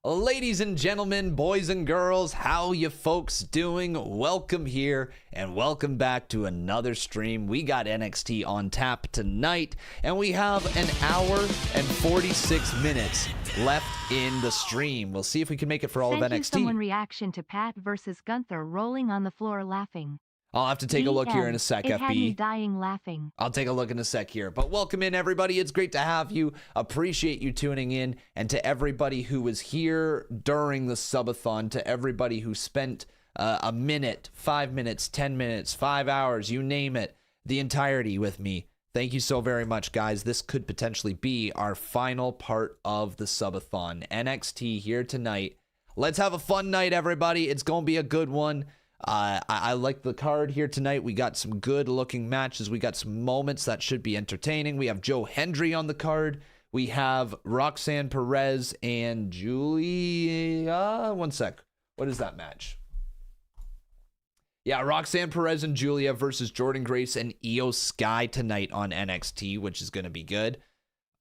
Ladies and gentlemen, boys and girls, how you folks doing? Welcome here and welcome back to another stream. We got NXT on tap tonight and we have an hour and 46 minutes left in the stream. We'll see if we can make it for all of NXT. Someone reaction to Pat versus Gunther rolling on the floor laughing. I'll have to take a look here in a sec, it FB. Had me dying laughing. I'll take a look in a sec here. But welcome in, everybody. It's great to have you. Appreciate you tuning in. And to everybody who was here during the subathon, to everybody who spent a minute, 5 minutes, 10 minutes, 5 hours, you name it, the entirety with me. Thank you so very much, guys. This could potentially be our final part of the subathon. NXT here tonight. Let's have a fun night, everybody. It's going to be a good one. I like the card here tonight. We got some good looking matches. We got some moments that should be entertaining. We have Joe Hendry on the card. We have Roxanne Perez and Giulia. One sec. What is that match? Yeah, Roxanne Perez and Giulia versus Jordynne Grace and IYO SKY tonight on NXT, which is going to be good.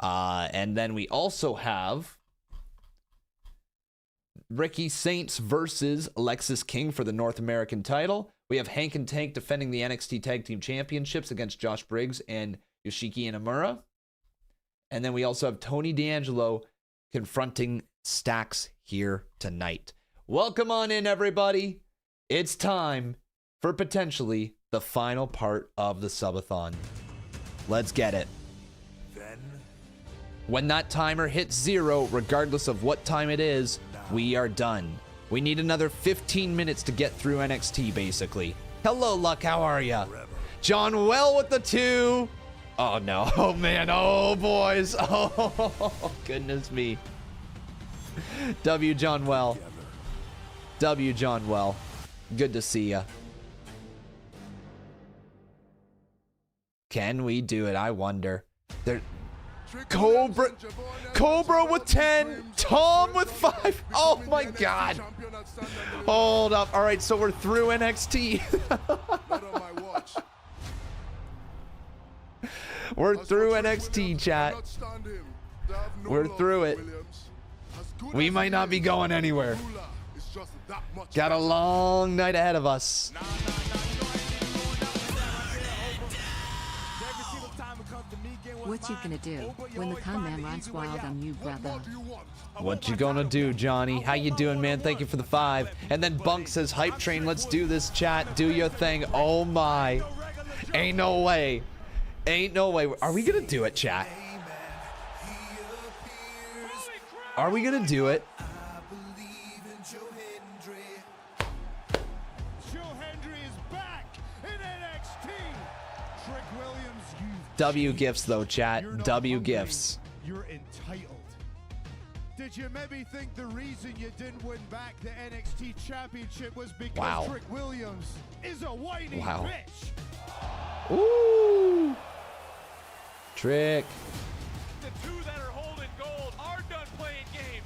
And then we also have Ricky Saints versus Lexis King for the North American title. We have Hank and Tank defending the NXT Tag Team Championships against Josh Briggs and Yoshiki Inamura. And then we also have Tony D'Angelo confronting Stax here tonight. Welcome on in, everybody. It's time for potentially the final part of the subathon. Let's get it. When that timer hits 0, regardless of what time it is, we are done. We need another 15 minutes to get through NXT, basically. Hello, Luck. How are ya? John Well with the 2. Oh, no. Oh, man. Oh, boys. Oh, goodness me. W. John Well. W. John Well. Good to see ya. Can we do it? I wonder. Cobra with 10, Tom with 5. Oh my God. Hold up. All right, so we're through NXT. We're through NXT, chat. We're through it. We might not be going anywhere. Got a long night ahead of us. What you gonna do when the con man runs wild on you, brother? What you gonna do, Johnny? How you doing, man? Thank you for the 5. And then Bunk says, hype train, let's do this, chat. Do your thing. Oh my. Ain't no way. Ain't no way. Are we gonna do it, chat? Are we gonna do it? W gifts though, chat. W gifts. You're entitled. Did you maybe think the reason you didn't win back the NXT championship was because Trick Williams is a whiny bitch? Ooh. Trick. The two that are holding gold are done playing games.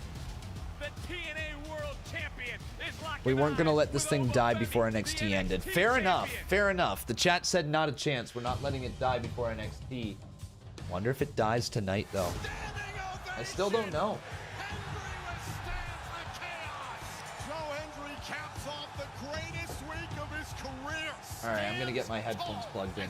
The TNA World Champion is locked. We weren't going to let this thing die before NXT ended. Fair enough. Fair enough. The chat said not a chance. We're not letting it die before NXT. Wonder if it dies tonight, though. I still don't know. Joe Hendry caps off the greatest week of his career. All right, I'm going to get my headphones plugged in.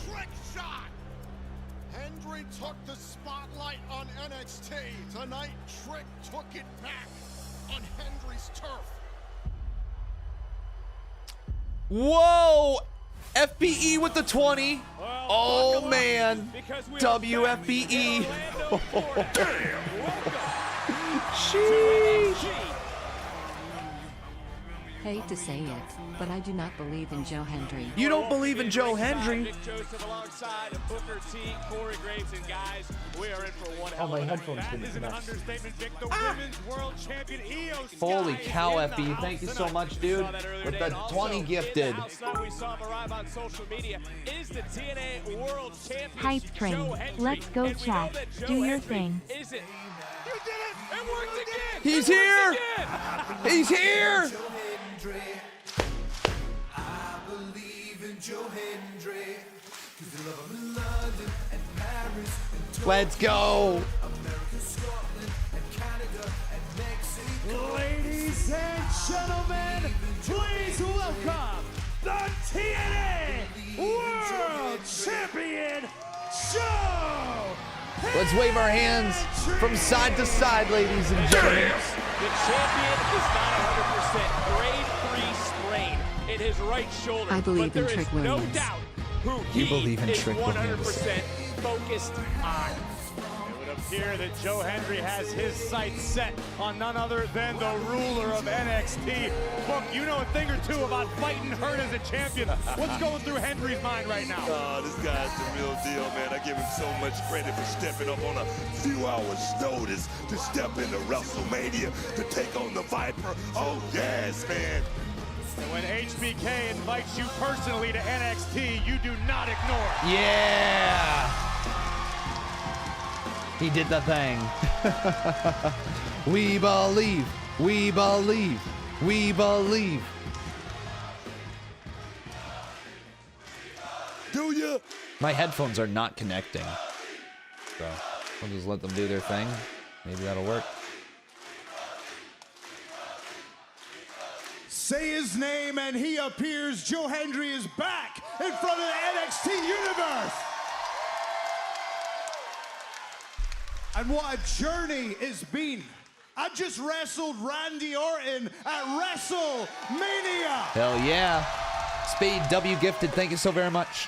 Trick shot. Hendry took the spotlight on NXT. Tonight, Trick took it back on Hendry's turf. Whoa! FBE with the 20. Oh, man. WFBE. Sheesh. Hate to say it, but I do not believe in Joe Hendry. You don't believe in Joe Hendry? Oh, my headphones didn't connect. Holy cow, FB. Thank you so much, dude. With the 20 gifted. Hype train. Let's go, chat. Do your thing. He's here! He's here! I believe in Joe Hendry. Let's go. Ladies and gentlemen, please welcome the TNA World Champion, Joe Hendry. Let's wave our hands from side to side, ladies and gentlemen. The champion is not 100% grade 3 sprain in his right shoulder. I believe but in there Trick is no Williams. doubt who You he believe in is Trick 100% Williams. focused on. It would appear that Joe Hendry has his sights set on none other than the ruler of NXT. Look, you know a thing or two about fighting hurt as a champion. What's going through Hendry's mind right now? This guy's the real deal, man. I give him so much credit for stepping up on a few hours' notice to step into WrestleMania to take on the Viper. Oh, yes, man. And when HBK invites you personally to NXT, you do not ignore it. Yeah. He did the thing. We believe. We believe. We believe. Do you? My headphones are not connecting. So I'll just let them do their thing. Maybe that'll work. Say his name and he appears. Joe Hendry is back in front of the NXT universe. And what a journey it's been. I just wrestled Randy Orton at WrestleMania. Hell yeah. Spade W gifted. Thank you so very much.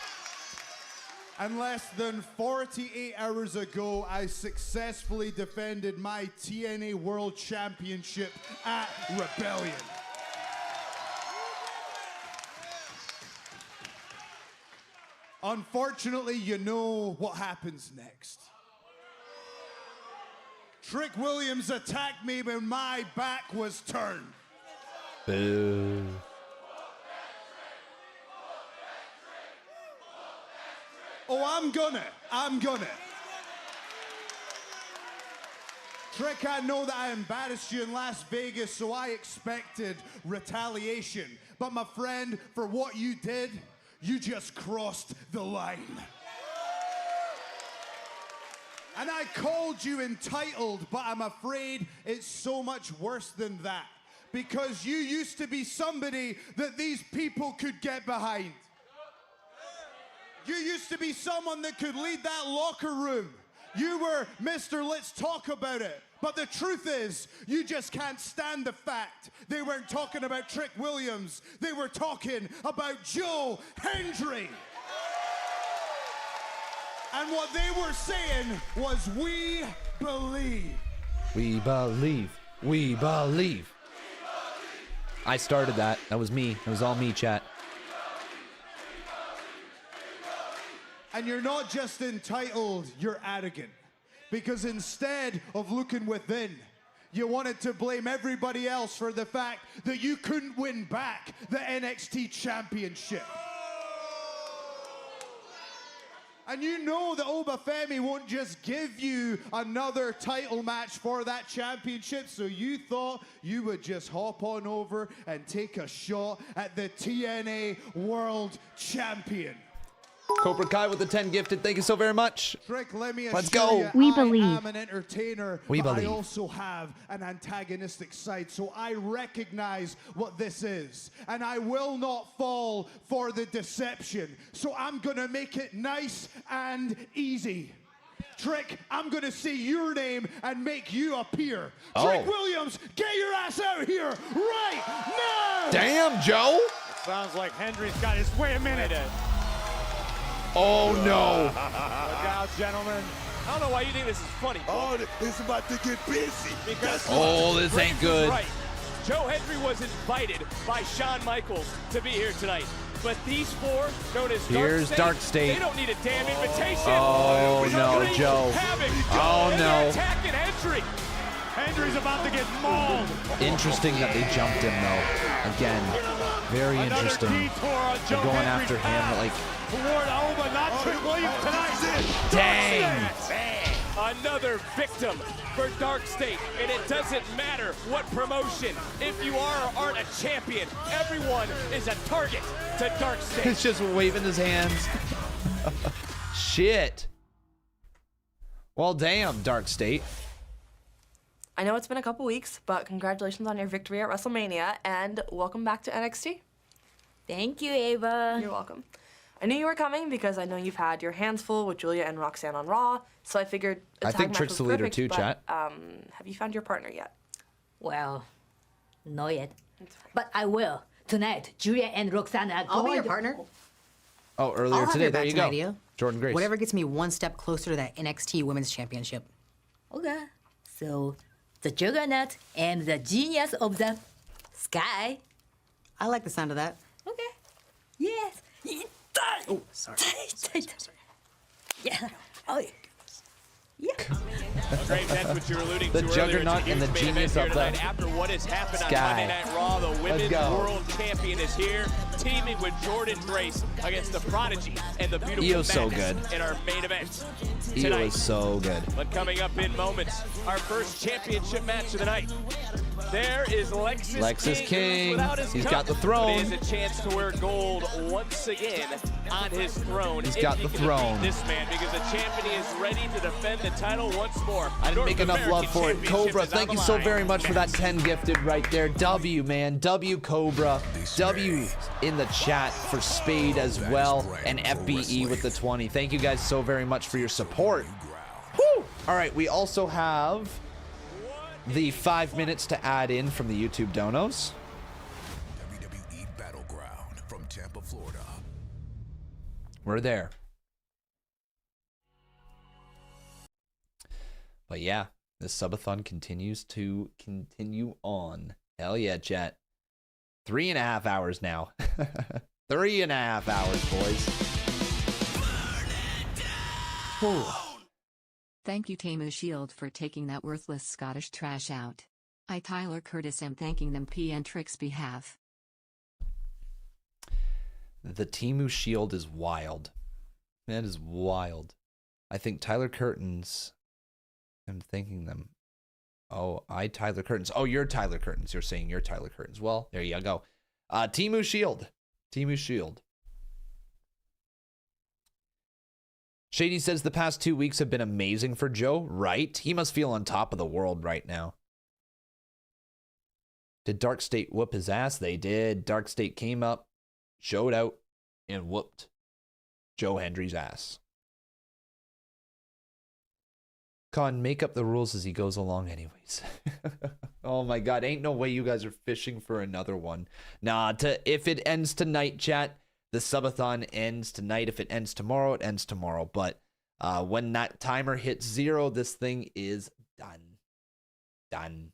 And less than 48 hours ago, I successfully defended my TNA World Championship at Rebellion. Unfortunately, you know what happens next. Trick Williams attacked me when my back was turned. Boo. Oh, I'm gonna. Trick, I know that I embarrassed you in Las Vegas, so I expected retaliation. But my friend, for what you did, you just crossed the line. And I called you entitled, but I'm afraid it's so much worse than that. Because you used to be somebody that these people could get behind. You used to be someone that could lead that locker room. You were Mr. Let's talk about it. But the truth is, you just can't stand the fact they weren't talking about Trick Williams. They were talking about Joe Hendry. And what they were saying was, we believe. We believe. We believe. I started that. That was me. It was all me, chat. And you're not just entitled, you're arrogant. Because instead of looking within, you wanted to blame everybody else for the fact that you couldn't win back the NXT Championship. And you know that Obafemi won't just give you another title match for that championship, so you thought you would just hop on over and take a shot at the TNA World Champion. Cobra Kai with the 10 gifted. Thank you so very much. Trick, let me Let's assure go. you, We I believe. am an entertainer, We but believe. I also have an antagonistic side, so I recognize what this is, and I will not fall for the deception. So I'm gonna make it nice and easy. Trick, I'm gonna say your name and make you appear. Oh. Trick Williams, get your ass out here right now! Damn, Joe. Sounds like Hendry's got his. Wait a minute. Oh, no. Look out, gentlemen. I don't know why you think this is funny. Oh, it's about to get busy. Because Oh, this ain't good. Right. Joe Hendry was invited by Shawn Michaels to be here tonight. But these four, known as Here's Dark State. they don't need a damn invitation. Oh, We're no, wreaking Joe. havoc. Oh, And no. they're attacking Hendry. Hendry's about to get mauled. Interesting that they jumped him, though. Again, very interesting. Another detour on Joe They're going Hendry's after him, path like, toward Alba, not Trick Williams tonight. dang. Another victim for Dark State. And it doesn't matter what promotion. If you are or aren't a champion, everyone is a target to Dark State. It's just waving his hands. Shit. Well, damn, Dark State. I know it's been a couple weeks, but congratulations on your victory at WrestleMania, and welcome back to NXT. Thank you, Ava. You're welcome. I knew you were coming because I know you've had your hands full with Giulia and Roxanne on Raw, so I figured a I tag think match Trick's was the leader perfect, too, but, chat. Have you found your partner yet? Well, not yet. But I will. Tonight, Giulia and Roxanne are I'll be going your to- partner. Oh, earlier I'll have today. your There back you tonight, go. Io. Jordan Grace. Whatever gets me one step closer to that NXT Women's Championship. Okay. So, the Juggernaut and the Genius of the Sky. I like the sound of that. Okay. Yes. Oh, sorry. Yeah. Oh, yeah. Great, that's what you're alluding The to Juggernaut earlier. and the It's a huge main Genius event of here the tonight. After what has happened Sky. on Monday Night Raw, the Women's go. World Champion is here, teaming with Jordan Grace against the Prodigy and the Beautiful Io's so Madness good. in our main event Io tonight. is so good. But coming up in moments, our first championship match of the night. There is Lexus King. without his He's cup, got the but throne. he has a chance to wear gold once again on his throne. He's if got he the can throne. defeat this man, because the champion is ready to defend the title once more. I didn't North make enough love American for it. Championship Cobra, is on thank the you so line. very much for that 10 gifted right there. W, man. W Cobra. W in the chat for Spade as well. And FBE with the 20. Thank you guys so very much for your support. Woo! All right, we also have the 5 minutes to add in from the YouTube donos. WWE Battleground from Tampa, Florida. We're there. But yeah, this subathon continues to continue on. Hell yeah, chat. 3.5 hours now. 3.5 hours, boys. Whew. Thank you, Tamu Shield, for taking that worthless Scottish trash out. I, Tyler Curtis, am thanking them P and Trick's behalf. The Timu Shield is wild. That is wild. I think Tyler Curtains. I'm thanking them. Oh, Tyler Curtains. Oh, you're Tyler Curtains. You're saying you're Tyler Curtains. Well, there you go. Timu Shield. Timu Shield. Shady says the past 2 weeks have been amazing for Joe. Right? He must feel on top of the world right now. Did Dark State whoop his ass? They did. Dark State came up, showed out, and whooped Joe Hendry's ass. Con, make up the rules as he goes along anyways. Oh my god, ain't no way you guys are fishing for another one. Nah, if it ends tonight, chat, the subathon ends tonight. If it ends tomorrow, it ends tomorrow. But when that timer hits 0, this thing is done. Done.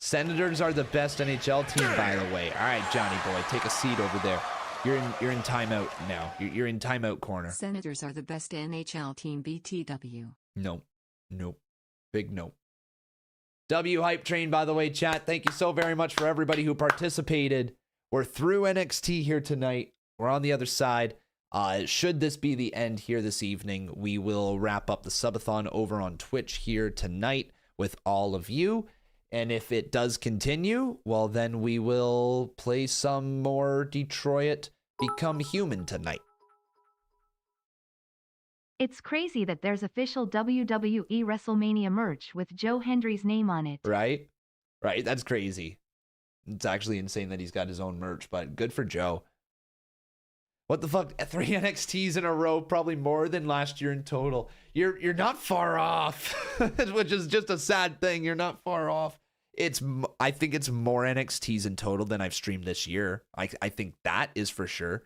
Senators are the best NHL team, by the way. All right, Johnny boy, take a seat over there. You're in timeout now. You're in timeout corner. Senators are the best NHL team, BTW. Nope. Big nope. W Hype Train, by the way, chat. Thank you so very much for everybody who participated. We're through NXT here tonight. We're on the other side. Should this be the end here this evening, we will wrap up the subathon over on Twitch here tonight with all of you. And if it does continue, well, then we will play some more Detroit Become Human tonight. It's crazy that there's official WWE WrestleMania merch with Joe Hendry's name on it. Right? Right, that's crazy. It's actually insane that he's got his own merch, but good for Joe. What the fuck? 3 NXTs in a row, probably more than last year in total. You're not far off, which is just a sad thing. You're not far off. I think it's more NXTs in total than I've streamed this year. I think that is for sure.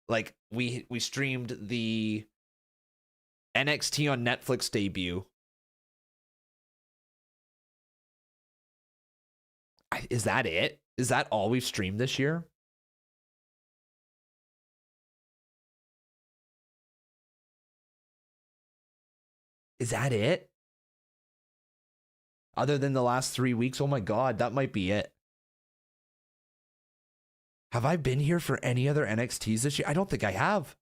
Like we streamed the NXT on Netflix debut. Is that it? Is that all we've streamed this year? Is that it? Other than the last 3 weeks? Oh my god, that might be it. Have I been here for any other NXTs this year? I don't think I have.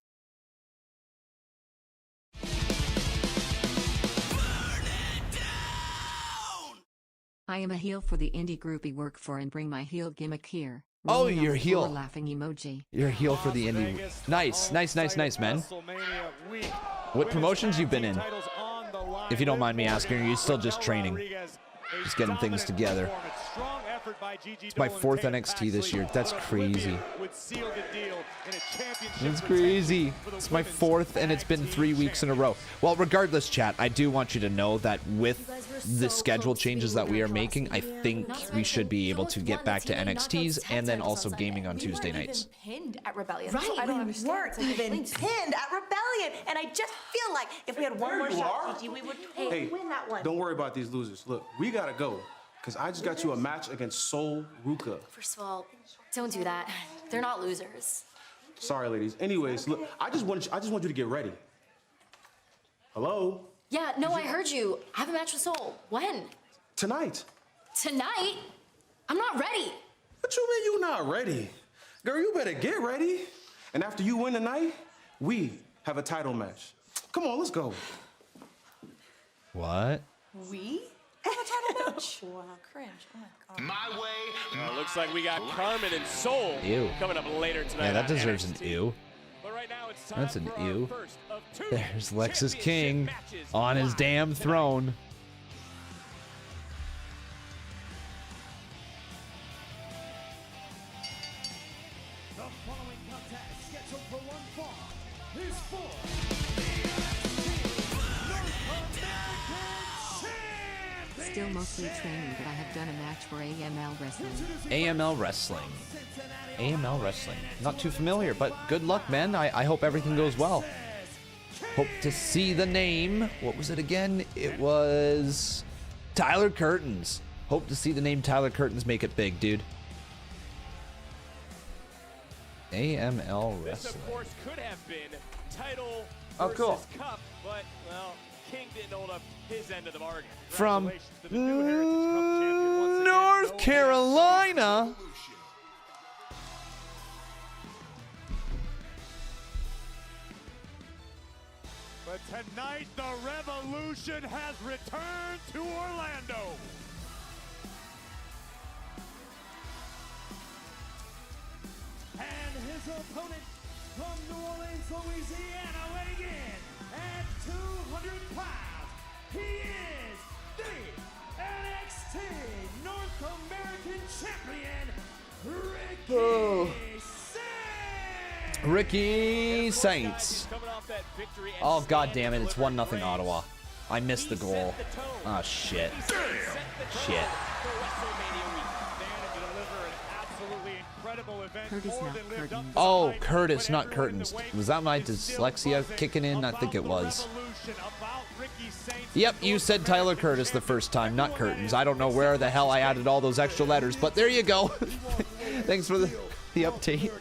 I am a heel for the indie group we work for and bring my heel gimmick here. Oh, Rolling on you're the floor heel. laughing emoji. You're a heel for the indie. Nice, nice, nice, nice, man. What promotions you been in? If you don't mind me asking, are you still just training? Just getting things together. It's my 4th NXT this year. That's crazy. That's crazy. It's my 4th, and it's been 3 weeks in a row. Well, regardless, chat, I do want you to know that with the schedule changes that we are making, I think we should be able to get back to NXTs and then also gaming on Tuesday nights. Pinned at Rebellion. Right, So I don't understand. weren't even pinned at Rebellion, and I just feel like if we had one more shot, Gigi, we would totally win that one. Don't worry about these losers. Look, we gotta go, because I just got you a match against Sol Ruka. First of all, don't do that. They're not losers. Sorry, ladies. Anyways, look, I just want you to get ready. Hello? Yeah, no, I heard you. I have a match with Soul. When? Tonight. Tonight? I'm not ready. What you mean you not ready? Girl, you better get ready. And after you win tonight, we have a title match. Come on, let's go. What? We have a title match? Wow, cringe. Oh my God. My way. Looks like we got Carmen and Soul Ew. coming up later tonight. Yeah, that on deserves an NXT. ew. But right now it's time That's an for our ew. first of 2 There's Lexus championship King matches on his live damn tonight. throne. The following contest scheduled for one fall is for Still mostly training, but I have done a match for AML Wrestling. AML Wrestling. AML Wrestling. Not too familiar, but good luck, man. I hope everything goes well. Hope to see the name. What was it again? It was Tyler Curtains. Hope to see the name Tyler Curtains make it big, dude. AML This, Wrestling. of course, could have been title Oh, versus cool. cup, but, well, King didn't hold up his end of the bargain. From Congratulations to the new Heritage Cup champion once again. North No Carolina. But tonight, the revolution has returned to Orlando. And his opponent from New Orleans, Louisiana, weighing in at 200 pounds, he is the NXT North American Champion, Ricky Saints. Ricky Saints. Coming off that victory and Oh, god stand damn it. to It's deliver 1-0 Graves. Ottawa. I missed the He goal. set the tone. Oh, shit. He set the tone Shit. for WrestleMania week. To deliver an absolutely incredible event. Curtis, more not than lived up curtains. to the Oh, hype, Curtis, but not everyone in curtains. the wake Was that my is still dyslexia buzzing kicking in? I about think it the was. revolution, about Ricky Saints, Yep, the you North said Tyler American Curtis the champion. first time, not Everyone curtains. that I don't know where the hell I added all those extra letters, but there you go. Thanks for the update.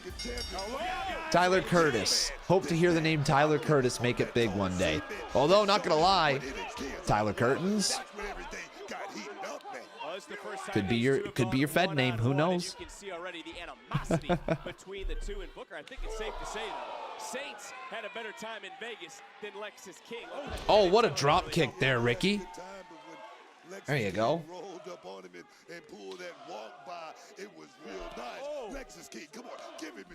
Tyler Curtis. Hope to hear the name Tyler Curtis make it big one day. Although, not gonna lie, Tyler Curtains Well, this is the first time could be these your two have could be your gone Fed name. Who one-on-one, and knows? You can see already the animosity between the two and Booker. I think it's safe to say though, Saints had a better time in Vegas than Lexus King. Oh, what a drop kick there, Ricky. There you go. Rolled up on him and pulled that walk by. It was real nice. Lexus King, come on, give him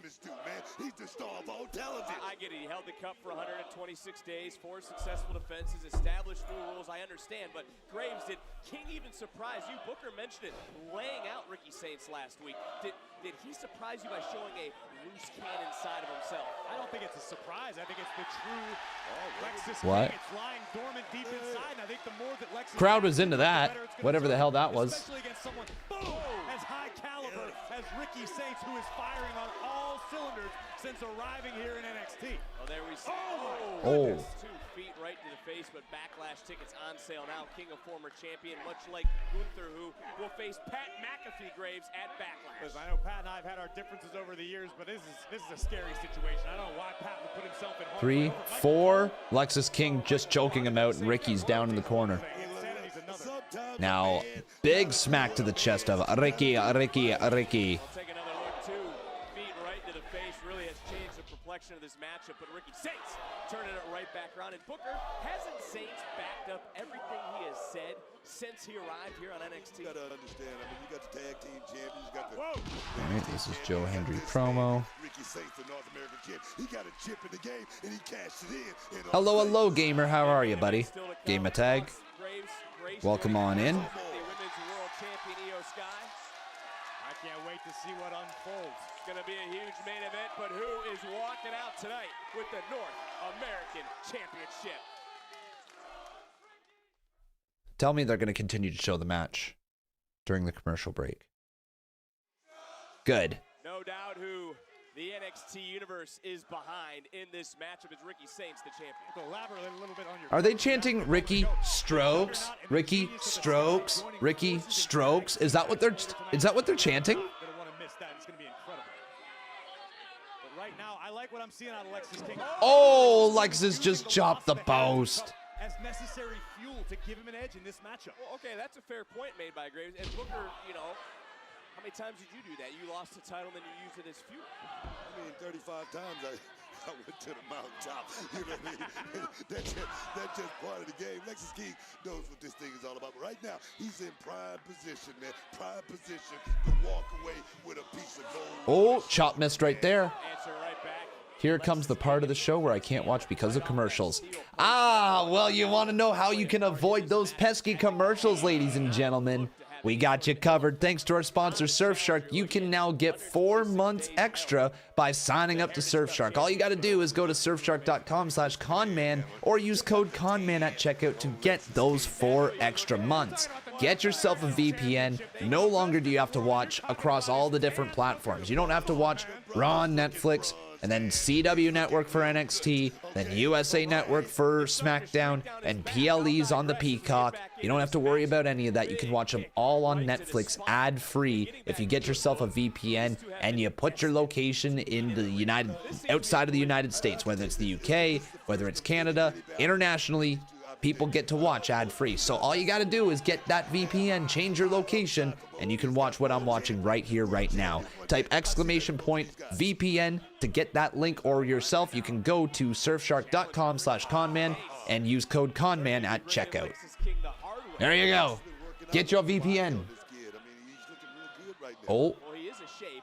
his due, man. He's the star of all television. I get it. He held the cup for 126 days, 4 successful defenses, established new rules. I understand, but Graves, did King even surprise you? Booker mentioned it, laying out Ricky Saints last week. Did he surprise you by showing a loose cannon side of himself? I don't think it's a surprise. I think it's the true Lexus What? King. It's lying dormant deep inside, and I think the more that Lexus Crowd King was into the that, better it's gonna whatever the turn, hell that was. Especially against someone, boom, as high caliber as Ricky Saints, who is firing on all cylinders since arriving here in NXT. Well, there we see. Oh. 2 feet right to the face, but Backlash tickets on sale now. King of former champion, much like Gunther, who will face Pat McAfee Graves at Backlash. Listen, I know Pat and I have had our differences over the years, but this is a scary situation. I don't know why Pat would put himself in harm's 3, way. 4. Lexus King just choking him out, and Ricky's down in the corner. Insanity's another. Now, big smack to the chest of Ricky. I'll take another look. 2 feet right to the face really has changed the complexion of this matchup, but Ricky Saints turning it right back around. And Booker, hasn't Saints backed up everything he has said since he arrived here on NXT? You gotta understand, I mean, you got the tag team champions. You got the All right, this is Joe Hendry promo. Ricky Saints, the North American champ. He got a chip in the game and he cashed it in. Hello, hello, gamer. How are you, buddy? Game a tag. Welcome on in. The women's world champion IYO SKY. I can't wait to see what unfolds. It's going to be a huge main event, but who is walking out tonight with the North American Championship? Tell me they're going to continue to show the match during the commercial break. Good. No doubt who the NXT universe is behind in this matchup is Ricky Saints, the champion. Elaborate a little bit on your. Are they chanting Ricky Strokes? Ricky Strokes? Ricky Strokes? Is that what they're chanting? Gonna want to miss that. It's going to be incredible. But right now, I like what I'm seeing out of Lexus King. Oh, Lexus just chopped the post. As necessary fuel to give him an edge in this matchup. Well, okay, that's a fair point made by Graves. And Booker, you know, how many times did you do that? You lost the title, then you used it as fuel. I mean, 35 times I went to the mountaintop. You know what I mean? That's just part of the game. Lexus King knows what this thing is all about. But right now, he's in prime position, man. Prime position to walk away with a piece of gold. Oh, chop missed right there. Answer right back. Here comes the part of the show where I can't watch because of commercials. Ah, well, you want to know how you can avoid those pesky commercials, ladies and gentlemen? We got you covered. Thanks to our sponsor, Surfshark. You can now get 4 months extra by signing up to Surfshark. All you got to do is go to surfshark.com/conman or use code CONMAN at checkout to get those 4 extra months. Get yourself a VPN. No longer do you have to watch across all the different platforms. You don't have to watch Raw on Netflix, and then CW Network for NXT, then USA Network for SmackDown, and PLE's on the Peacock. You don't have to worry about any of that. You can watch them all on Netflix ad-free if you get yourself a VPN and you put your location in the outside of the United States, whether it's the UK, whether it's Canada, internationally. People get to watch ad-free. So all you got to do is get that VPN, change your location, and you can watch what I'm watching right here, right now. Type !VPN to get that link, or yourself, you can go to surfshark.com/conman and use code CONMAN at checkout. There you go. Get your VPN. Oh. Well, he is a shape,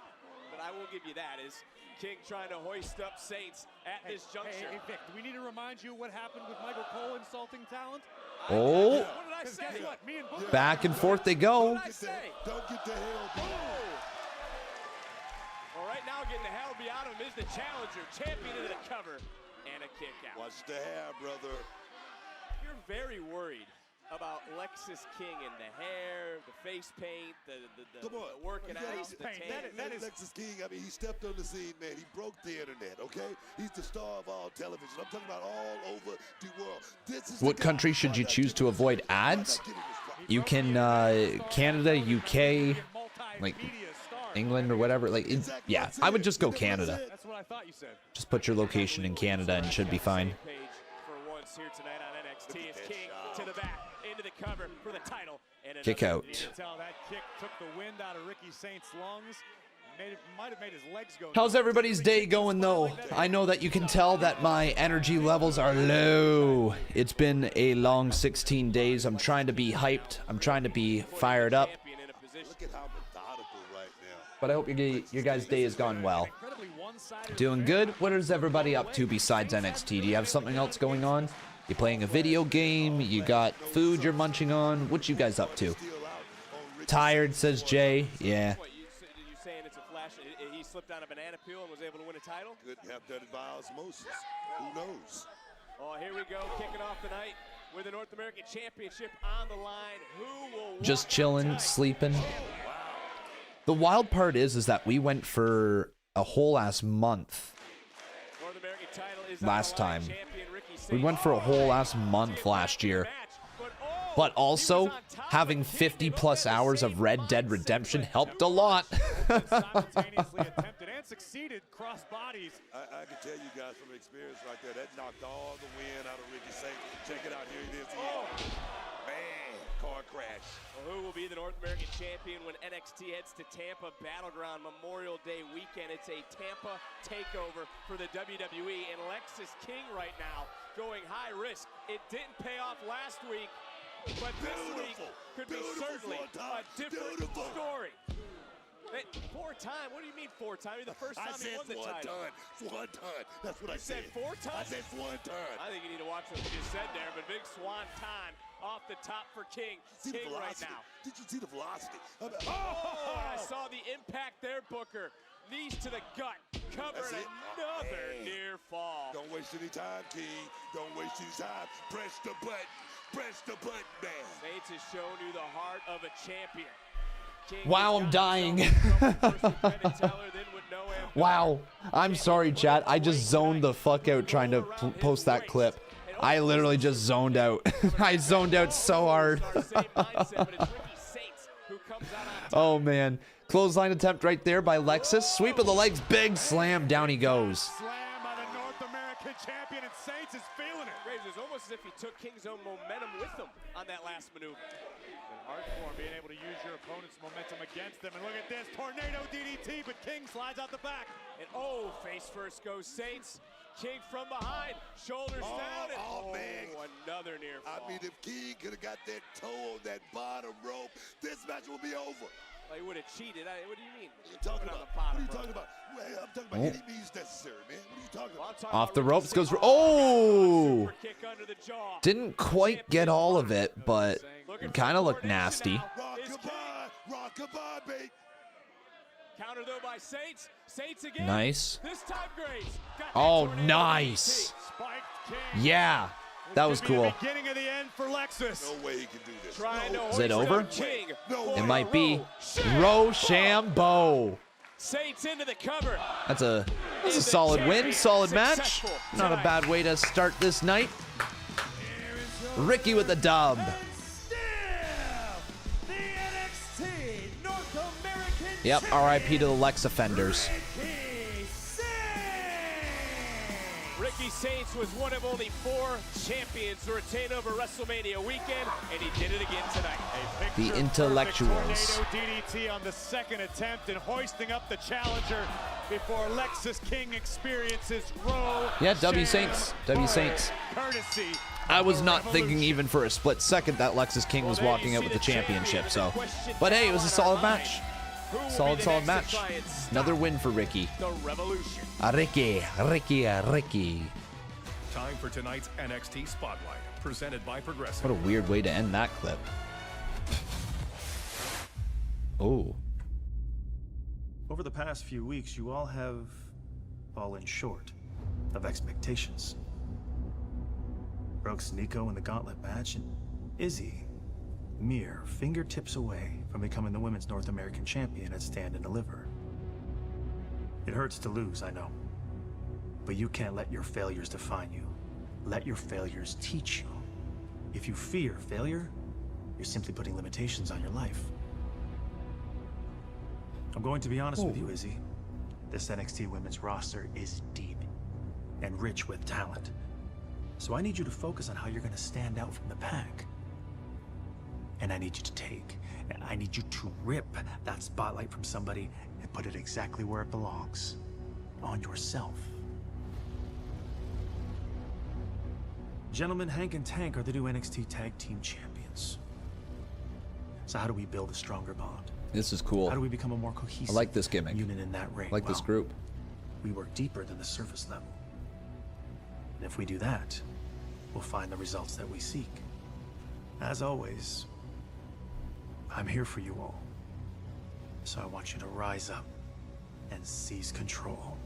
but I will give you that. Is King trying to hoist up Saints at this juncture? Hey, Vic, do we need to remind you what happened with Michael Cole insulting talent? Oh. What did I say? What, me and Booker? Back and forth they go. Don't get the hell beat. Well, right now getting the hell beat out of him is the challenger, champion into the cover, and a kick out. Watch the hair, brother. You're very worried about Lexus King and the hair, the face paint, the working out, the tan. That is Lexus King. I mean, he stepped on the scene, man. He broke the internet, okay? He's the star of all television. I'm talking about all over the world. What country should you choose to avoid ads? You can Canada, UK, like England or whatever. Like, yeah, I would just go Canada. That's what I thought you said. Just put your location in Canada and should be fine. For once here tonight on NXT, it's King to the back, into the cover for the title. And kick out. You can tell that kick took the wind out of Ricky Saints' lungs. Might have made his legs go. How's everybody's day going, though? I know that you can tell that my energy levels are low. It's been a long 16 days. I'm trying to be hyped. I'm trying to be fired up. But I hope your guys' day has gone well. Doing good? What is everybody up to besides NXT? Do you have something else going on? You playing a video game? You got food you're munching on? What you guys up to? Tired, says Jay. Yeah. You saying it's a flash? He slipped on a banana peel and was able to win a title? Couldn't have done it by osmosis. Who knows? Oh, here we go, kicking off the night with the North American Championship on the line. Who will just chilling, sleeping. The wild part is that we went for a whole ass month last time. We went for a whole ass month last year. But also, having 50 plus hours of Red Dead Redemption helped a lot. Succeeded cross bodies. I can tell you guys from experience right there, that knocked all the wind out of Ricky Saints. Check it out, here it is. Oh. Man, car crash. Well, who will be the North American champion when NXT heads to Tampa Battleground Memorial Day weekend? It's a Tampa takeover for the WWE, and Lexus King right now going high risk. It didn't pay off last week. But this week could be certainly a different story. Hey, 4-time? What do you mean 4-time? The first time he won the title. One time. That's what I said. You said 4 times? I said 1 time. I think you need to watch what you just said there, but big swan time off the top for King. See King the right velocity. now. Did you see the velocity? And I saw the impact there, Booker. Knees to the gut. Covering another near fall. Don't waste any time, King. Don't waste any time. Press the button. Press the button, man. Saints has shown you the heart of a champion. Wow, I'm dying. Wow. I'm sorry, chat. I just zoned the fuck out trying to post that clip. I literally just zoned out. I zoned out so hard. Oh, man. Clothesline attempt right there by Lexus. Sweep of the legs. Big slam. Down he goes. Slam by the North American champion, and Saints is feeling it. Graves, it's almost as if he took King's own momentum with him on that last maneuver. Hard for him being able to use your opponent's momentum against them. And look at this, tornado DDT, but King slides out the back. And face first goes Saints. King from behind, shoulders down, and man. Another near fall. I mean, if King could have got that toe on that bottom rope, this match will be over. Well, he would have cheated. What do you mean? What are you talking about? What are you talking about? Well, I'm talking about any means necessary, man. What are you talking about? Off the ropes goes. Oh! Kick under the jaw. Didn't quite get all of it, but it kind of looked nasty. Rockabye, babe. Counter though by Saints. Saints again. Nice. This time Graves. Oh, nice. Yeah, that was cool. Beginning of the end for Lexus. No way he can do this. Is it over? No It might be. Rochambeau. Saints into the cover. That's a solid win, solid match. Not a bad way to start this night. Ricky with the dub. Yep, RIP to the Lex offenders. Ricky Saints was one of only 4 champions to retain over WrestleMania weekend, and he did it again tonight. The intellectuals. DDT on the second attempt and hoisting up the challenger before Lexus King experiences Row. Yeah, W Saints. W Saints. Courtesy. I was not thinking even for a split second that Lexus King was walking out with the championship, so. But hey, it was a solid match. Solid match. Another win for Ricky. The Revolution. Ricky. Time for tonight's NXT Spotlight, presented by Progressive. What a weird way to end that clip. Oh. Over the past few weeks, you all have fallen short of expectations. Brooks Nico in the gauntlet match, and Izzy mere fingertips away from becoming the women's North American champion at Stand and Deliver. It hurts to lose, I know. But you can't let your failures define you. Let your failures teach you. If you fear failure, you're simply putting limitations on your life. I'm going to be honest with you, Izzy. This NXT women's roster is deep and rich with talent. So I need you to focus on how you're going to stand out from the pack. And I need you to I need you to rip that spotlight from somebody and put it exactly where it belongs. On yourself. Gentlemen, Hank and Tank are the new NXT Tag Team Champions. So how do we build a stronger bond? This is cool. How do we become a more cohesive I like this gimmick. unit in that ring? I like this group. We work deeper than the surface level. And if we do that, we'll find the results that we seek. As always, I'm here for you all. So I want you to rise up and seize control.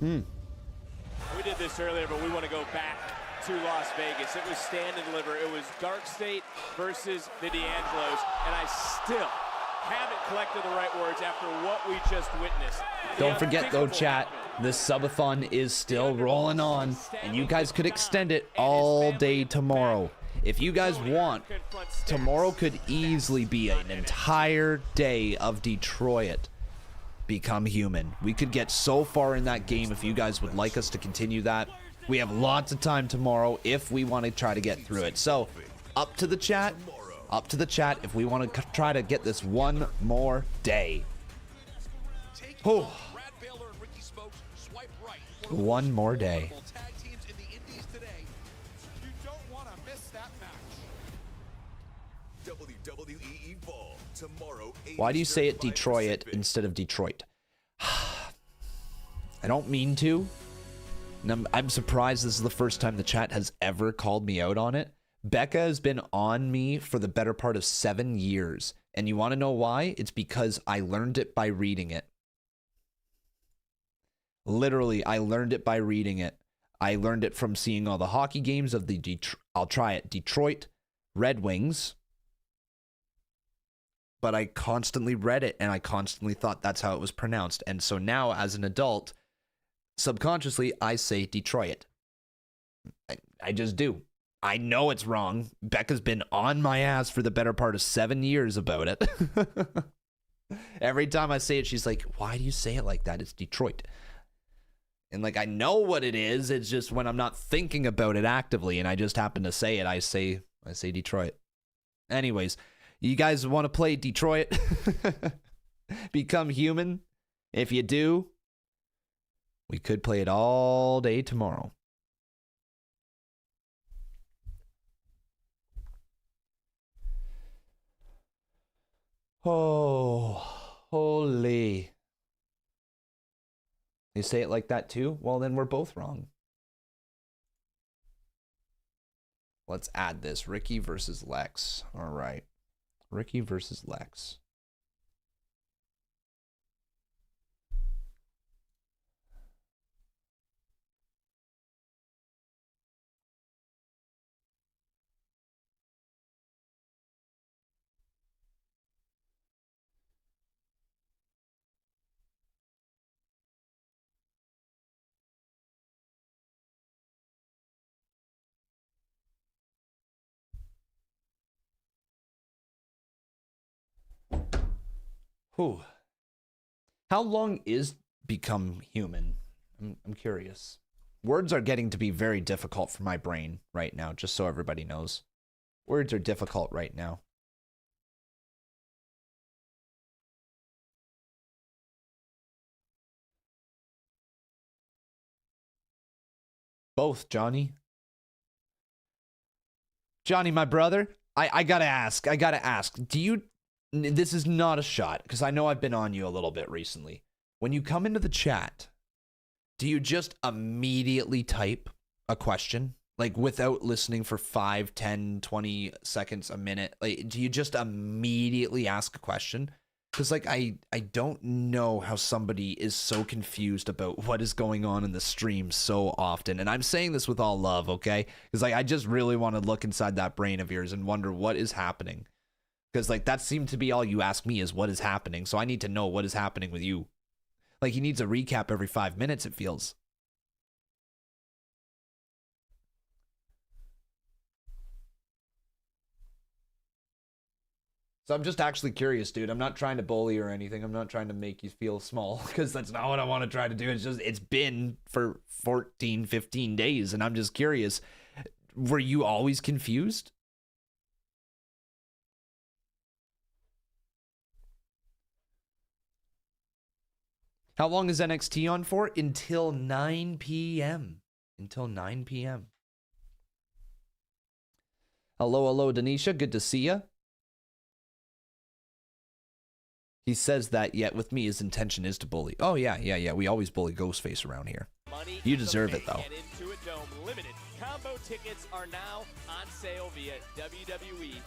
We did this earlier, but we want to go back to Las Vegas. It was Stand and Deliver. It was Dark State versus the D'Angelos, and I still haven't collected the right words after what we just witnessed. Don't forget though, chat, this subathon is still rolling on, and you guys could extend it all day tomorrow. If you guys want, tomorrow could easily be an entire day of Detroit Become Human. We could get so far in that game if you guys would like us to continue that. We have lots of time tomorrow if we want to try to get through it. So, up to the chat if we want to try to get this one more day. Oh. One more day. WWE Fall tomorrow. Why do you say it Detroit instead of Detroit? I don't mean to. And I'm surprised this is the first time the chat has ever called me out on it. Becca has been on me for the better part of 7 years. And you want to know why? It's because I learned it by reading it. Literally, I learned it by reading it. I learned it from seeing all the hockey games of the Detroit Red Wings. But I constantly read it and I constantly thought that's how it was pronounced. And so now as an adult, subconsciously, I say Detroit. I just do. I know it's wrong. Becca's been on my ass for the better part of 7 years about it. Every time I say it, she's like, why do you say it like that? It's Detroit. And like, I know what it is. It's just when I'm not thinking about it actively and I just happen to say it, I say Detroit. Anyways, you guys want to play Detroit? Become human? If you do, we could play it all day tomorrow. Oh, holy. You say it like that too? Well, then we're both wrong. Let's add this. Ricky versus Lex. All right. Ricky versus Lex. Whew. How long is become human? I'm curious. Words are getting to be very difficult for my brain right now, just so everybody knows. Words are difficult right now. Both, Johnny. Johnny, my brother, I gotta ask. Do you... This is not a shot, because I know I've been on you a little bit recently. When you come into the chat, do you just immediately type a question? Like, without listening for 5, 10, 20 seconds, a minute? Like, do you just immediately ask a question? Because, like, I don't know how somebody is so confused about what is going on in the stream so often. And I'm saying this with all love, okay? Because, like, I just really want to look inside that brain of yours and wonder what is happening. Because, like, that seemed to be all you ask me is what is happening. So I need to know what is happening with you. Like, he needs a recap every 5 minutes, it feels. So I'm just actually curious, dude. I'm not trying to bully or anything. I'm not trying to make you feel small, because that's not what I want to try to do. It's just, it's been for 14, 15 days, and I'm just curious. Were you always confused? How long is NXT on for? Until 9 p.m. Until 9 p.m. Hello, Denisha. Good to see ya. He says that, yet with me, his intention is to bully. Oh, yeah. We always bully Ghostface around here. You deserve it, though. Intuit Dome Limited combo tickets are now on sale via WWE.com/LA.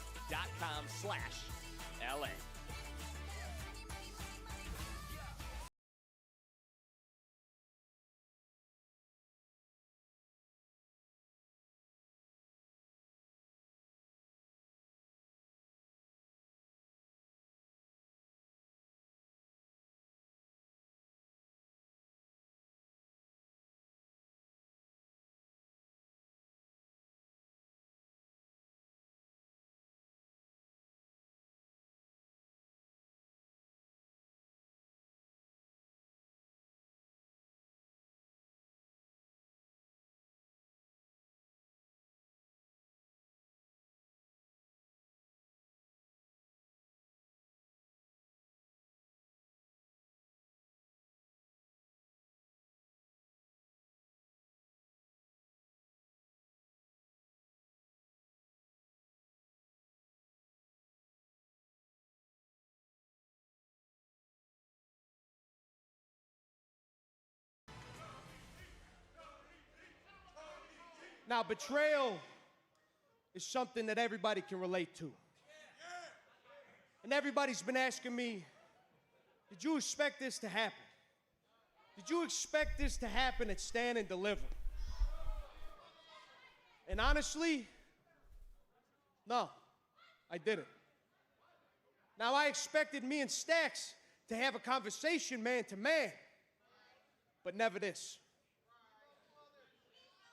Now, betrayal is something that everybody can relate to. And everybody's been asking me, did you expect this to happen? Did you expect this to happen at Stand and Deliver? And honestly, no, I didn't. Now, I expected me and Stax to have a conversation man to man, but never this.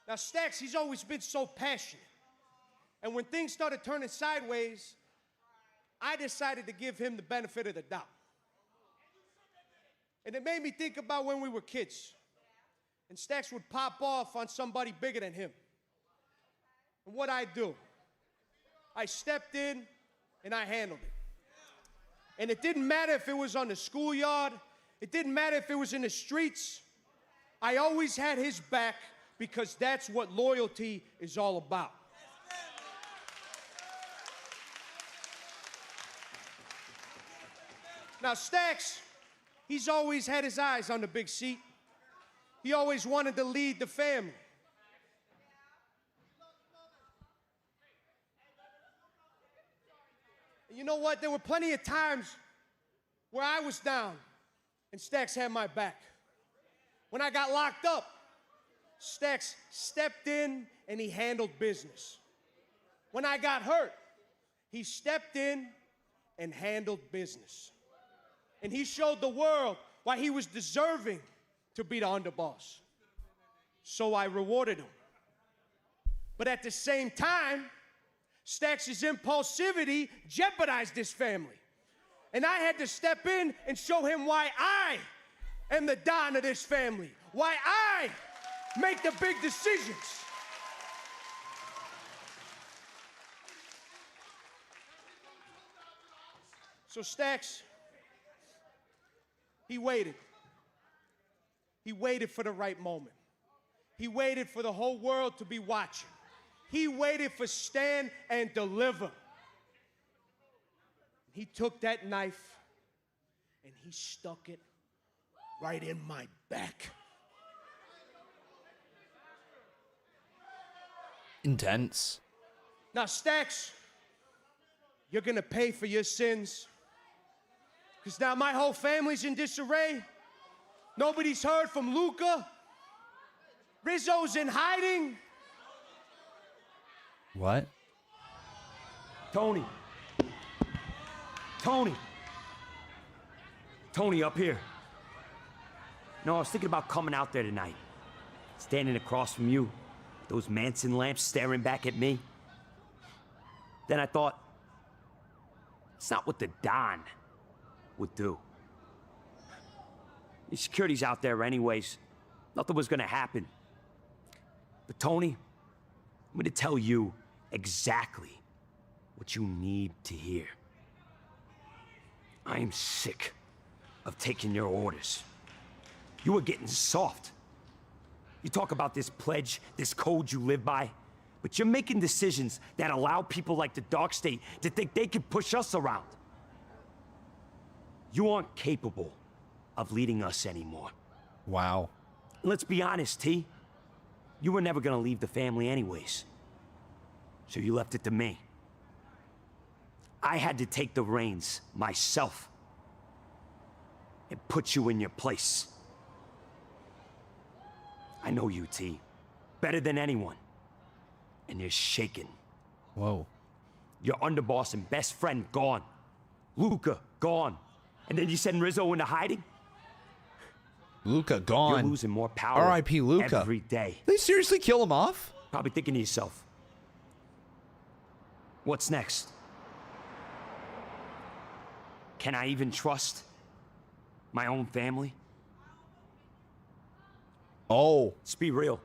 Now, Stax, he's always been so passionate. And when things started turning sideways, I decided to give him the benefit of the doubt. And it made me think about when we were kids. And Stax would pop off on somebody bigger than him. And what I do, I stepped in and I handled it. And it didn't matter if it was on the schoolyard, it didn't matter if it was in the streets. I always had his back because that's what loyalty is all about. Now, Stax, he's always had his eyes on the big seat. He always wanted to lead the family. And you know what? There were plenty of times where I was down and Stax had my back. When I got locked up, Stax stepped in and he handled business. When I got hurt, he stepped in and handled business. And he showed the world why he was deserving to be the underboss. So I rewarded him. But at the same time, Stax's impulsivity jeopardized this family. And I had to step in and show him why I am the Don of this family, why I make the big decisions. So Stax, he waited. He waited for the right moment. He waited for the whole world to be watching. He waited for Stand and Deliver. He took that knife and he stuck it right in my back. Intense. Now, Stax, you're gonna pay for your sins. Because now my whole family's in disarray. Nobody's heard from Luca. Rizzo's in hiding. What? Tony, up here. No, I was thinking about coming out there tonight. Standing across from you, those Manson lamps staring back at me. Then I thought, it's not what the Don would do. The security's out there anyways. Nothing was gonna happen. But Tony, I'm gonna tell you exactly what you need to hear. I am sick of taking your orders. You are getting soft. You talk about this pledge, this code you live by, but you're making decisions that allow people like the Dark State to think they can push us around. You aren't capable of leading us anymore. Wow. Let's be honest, T. You were never gonna leave the family anyways. So you left it to me. I had to take the reins myself and put you in your place. I know you, T, better than anyone. And you're shaking. Whoa. Your underboss and best friend gone. Luca gone. And then you send Rizzo into hiding? Luca gone. You're losing more power R.I.P. Luca. every day. They seriously kill him off? Probably thinking to yourself, what's next? Can I even trust my own family? Oh. Let's be real.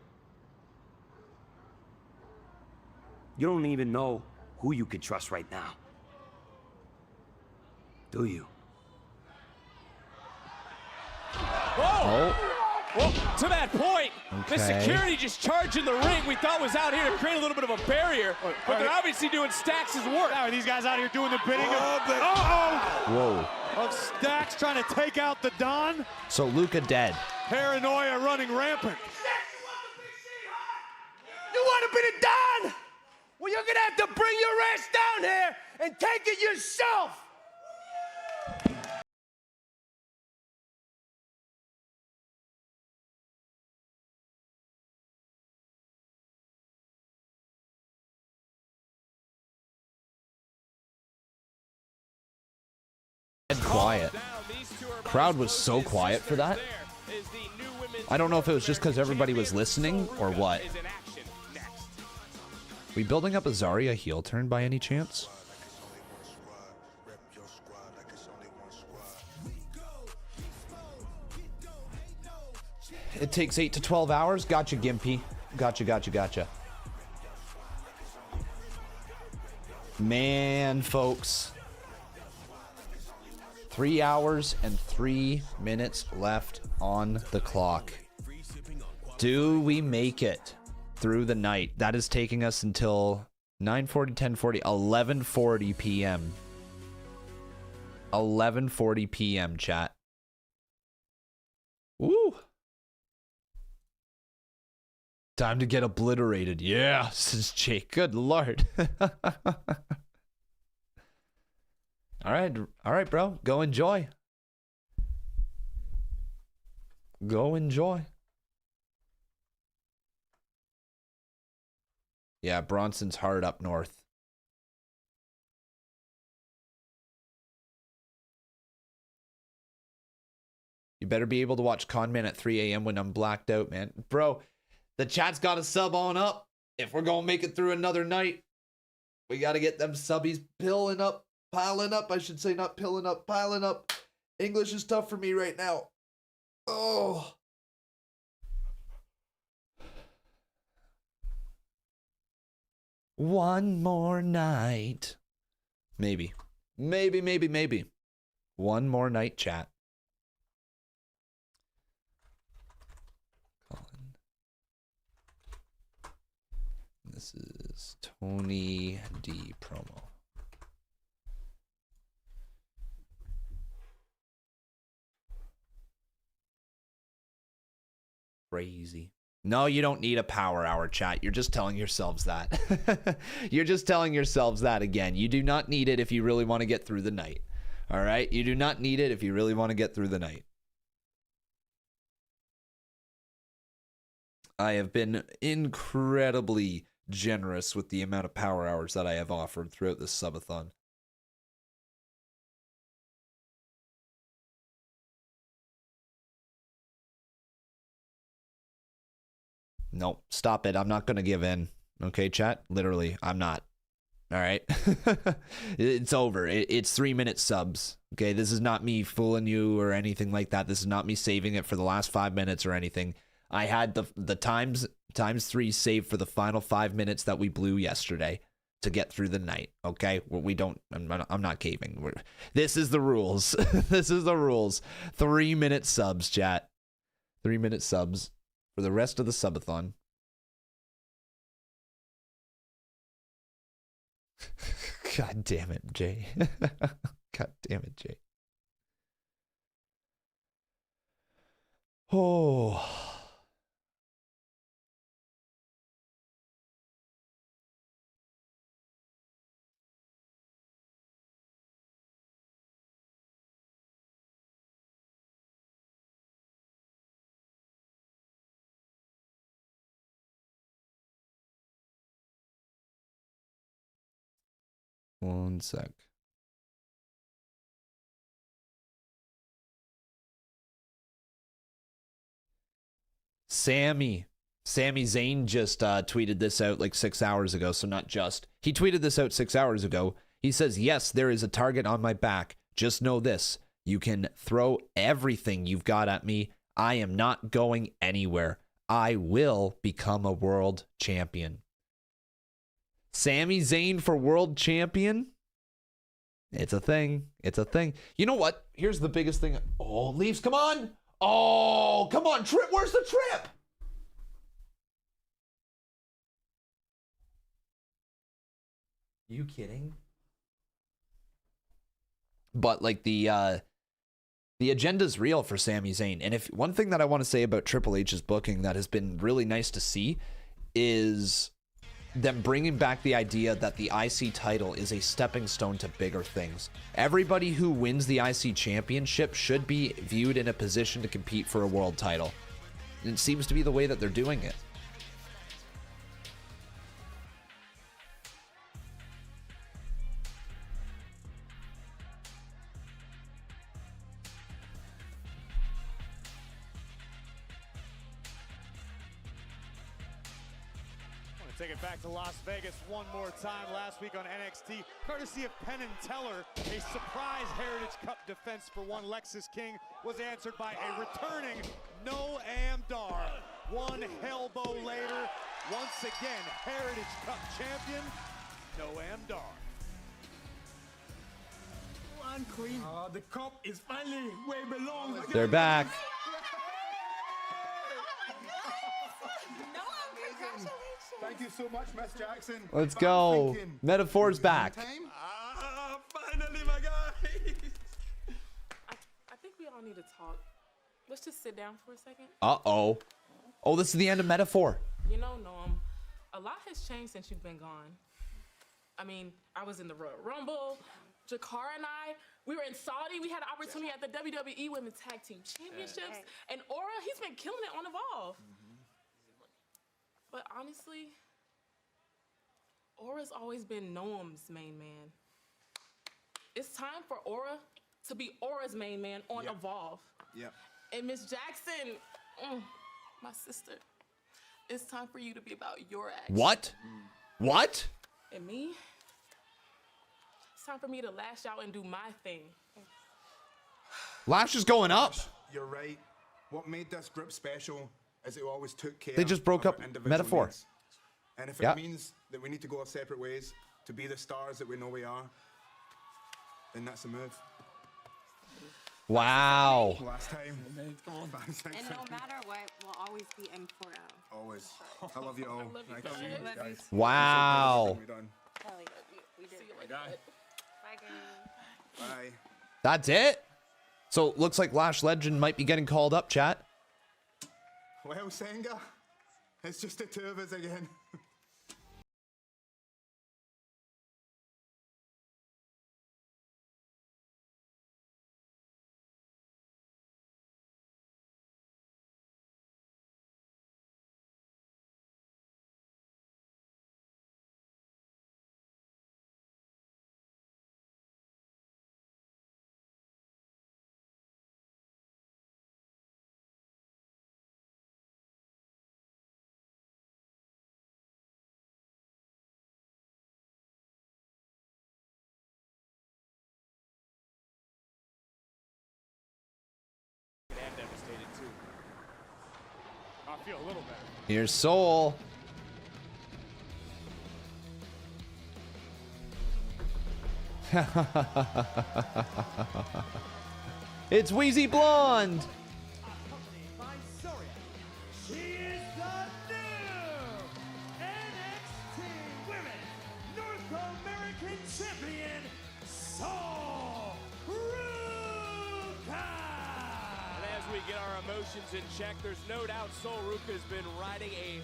You don't even know who you can trust right now. Do you? Whoa! Well, to that point, the Okay. security just charging the ring we thought was out here to create a little bit of a barrier, but they're obviously doing Stax's work. Now are these guys out here doing the bidding of Whoa. Stax trying to take out the Don? So Luca dead. Paranoia running rampant. You want to be you're gonna have to bring your ass down here and take it yourself. Quiet. Crowd was so quiet for that. I don't know if it was just because everybody was listening or what. We building up a Zarya heel turn by any chance? It takes 8 to 12 hours. Gotcha, Gimpy. Gotcha. Man, folks. 3 hours and 3 minutes left on the clock. Do we make it through the night? That is taking us until 9:40, 10:40, 11:40 p.m. 11:40 p.m. chat. Woo! Time to get obliterated. Yeah, says Jake. Good lord. All right, bro. Go enjoy. Go enjoy. Yeah, Bronson's hard up north. You better be able to watch Conman at 3 a.m. when I'm blacked out, man. Bro, the chat's got to sub on up. If we're going to make it through another night, we got to get them subbies piling up. Piling up, I should say, not pilling up, piling up. English is tough for me right now. Oh. One more night. Maybe. One more night, chat. Colin. This is Tony D promo. Crazy. No, you don't need a power hour, chat. You're just telling yourselves that. You're just telling yourselves that again. You do not need it if you really want to get through the night. All right? You do not need it if you really want to get through the night. I have been incredibly generous with the amount of power hours that I have offered throughout this subathon. Nope, stop it. I'm not going to give in. Okay, chat? Literally, I'm not. All right? It's over. It's 3-minute subs. Okay, this is not me fooling you or anything like that. This is not me saving it for the last 5 minutes or anything. I had the times 3 saved for the final 5 minutes that we blew yesterday to get through the night. Okay? We don't, I'm not caving. This is the rules. This is the rules. 3-minute subs, chat. 3-minute subs. For the rest of the subathon. God damn it, Jay. God damn it, Jay. Oh. One sec. Sami Zayn just tweeted this out like 6 hours ago. So not just. He tweeted this out 6 hours ago. He says, yes, there is a target on my back. Just know this. You can throw everything you've got at me. I am not going anywhere. I will become a world champion. Sami Zayn for world champion? It's a thing. It's a thing. You know what? Here's the biggest thing. Oh, Leafs, come on. Oh, come on. Trip. Where's the trip? You kidding? But like the agenda's real for Sami Zayn. And if one thing that I want to say about Triple H's booking that has been really nice to see is them bringing back the idea that the IC title is a stepping stone to bigger things. Everybody who wins the IC championship should be viewed in a position to compete for a world title. And it seems to be the way that they're doing it. Take it back to Las Vegas one more time. Last week on NXT, courtesy of Penn and Teller, a surprise Heritage Cup defense for one Lexus King was answered by a returning Noam Dar. One elbow later, once again, Heritage Cup champion, Noam Dar. One queen. The cup is finally where it belongs. They're back. Thank you so much, Miss Jackson. Let's go. Metaphor's back. Finally, my guy. I think we all need to talk. Let's just sit down for a second. Uh-oh. Oh, this is the end of Metaphor. You know, Noam, a lot has changed since you've been gone. I mean, I was in the Royal Rumble. Jakara and I, we were in Saudi. We had an opportunity at the WWE Women's Tag Team Championships. And Aura, he's been killing it on Evolve. But honestly, Aura's always been Noam's main man. It's time for Aura to be Aura's main man on Evolve. Yep. And Miss Jackson, my sister, it's time for you to be about your action. What? What? And me? It's time for me to lash out and do my thing. Lash is going up. You're right. What made this group special is it always took care. They just broke of up our individual Metaphor. needs. And if it means that we need to go our separate ways to be the stars that we know we are, then that's a move. Wow. Last time. And no matter what, we'll always be M4L. Always. I love you all. Thank you, guys. Wow. We're done. We did. Bye. Bye. That's it? So looks like Lash Legend might be getting called up, chat. Well, Senga, it's just the two of us again. And devastated too. I feel a little better. Here's Soul. It's Wheezy Blonde. She is the new NXT Women's North American Champion, Soul Ruka. And as we get our emotions in check, there's no doubt Soul Ruka has been riding a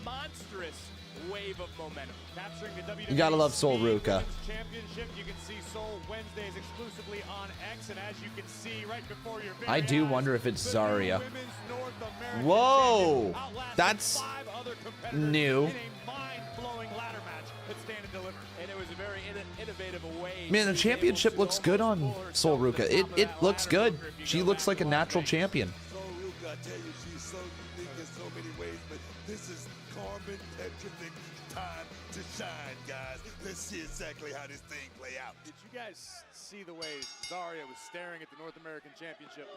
monstrous wave of momentum. Capturing the WWE You gotta love Soul Ruka. Championship. You can see Soul Wednesdays exclusively on X, and as you can see right before your very I do eyes, wonder if it's the Zarya. new Women's North American Whoa. champion outlasted That's 5 other competitors new. in a mind-blowing ladder match that Stand and Deliver. And it was a very innovative way. Man, the championship looks good on Soul Ruka. It looks good. She looks like a natural champion. Soul Ruka, I tell you, she's so unique in so many ways, but this is Carmen Petrovic's time to shine, guys. Let's see exactly how this thing play out. Did you guys see the way Zarya was staring at the North American Championship?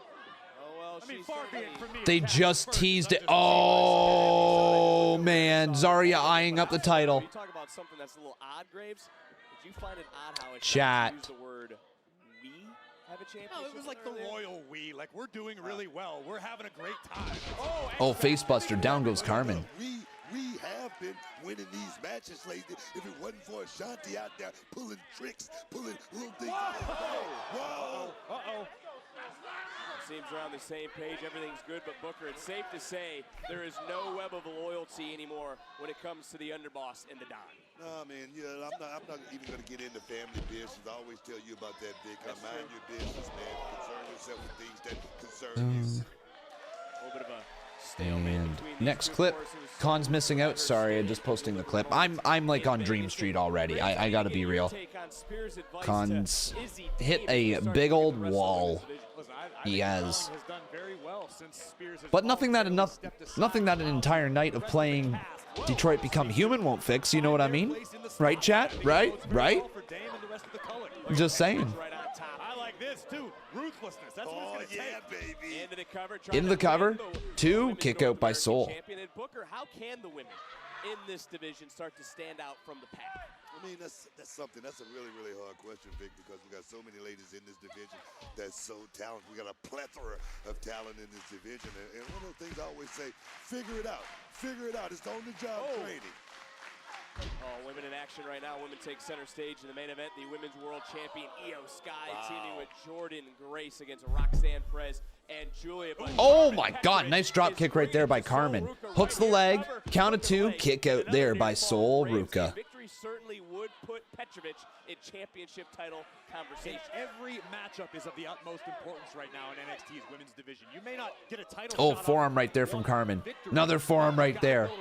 Oh, well, I mean, far be it from me. They just teased it. Oh, man. Zarya eyeing up the title. You talk about something that's a little odd, Graves. Did you find it odd how it Chat. used the word we have a championship? No, it was like the loyal we. Like, we're doing really well. We're having a great time. Oh, Facebuster. Down goes Carmen. We have been winning these matches lately. If it wasn't for Ashanti out there pulling tricks, pulling little things. Whoa! Uh-oh. See, seems they're on the same page. Everything's good, but Booker, it's safe to say there is no web of loyalty anymore when it comes to the underboss and the Don. No, man, yeah, I'm not even going to get into family business. I always tell you about that, Vic. Mind your business, man. Concern yourself with things that concern you. A little bit of a stalemate between these Next two clip. forces. Khan's missing out. Sorry, I'm just posting the clip. I'm like on Dream Street already. I gotta be real. Khan's hit a big old wall. He has. But nothing that an entire night of playing Detroit Become Human won't fix. You know what I mean? Right, chat? Right? Just saying. This too, ruthlessness. That's what it's gonna take. Baby. Into the cover. 2, kick out by Soul. Champion and Booker, how can the women in this division start to stand out from the pack? I mean, that's something. That's a really, really hard question, Vic, because we got so many ladies in this division that's so talented. We got a plethora of talent in this division. And one of the things I always say, figure it out. Figure it out. It's on-the-job training. Oh, women in action right now. Women take center stage in the main event. The Women's World Champion, IYO SKY, teaming with Jordan Grace against Roxanne Perez and Giulia. Oh my God, nice drop kick right there by Carmen. Hooks the leg, count of 2, kick out there by Sol Ruka. Victory certainly would put Petrovic in championship title conversation. Every matchup is of the utmost importance right now in NXT's women's division. You may not get a title Oh, shot forearm right there from Carmen. Another forearm right there.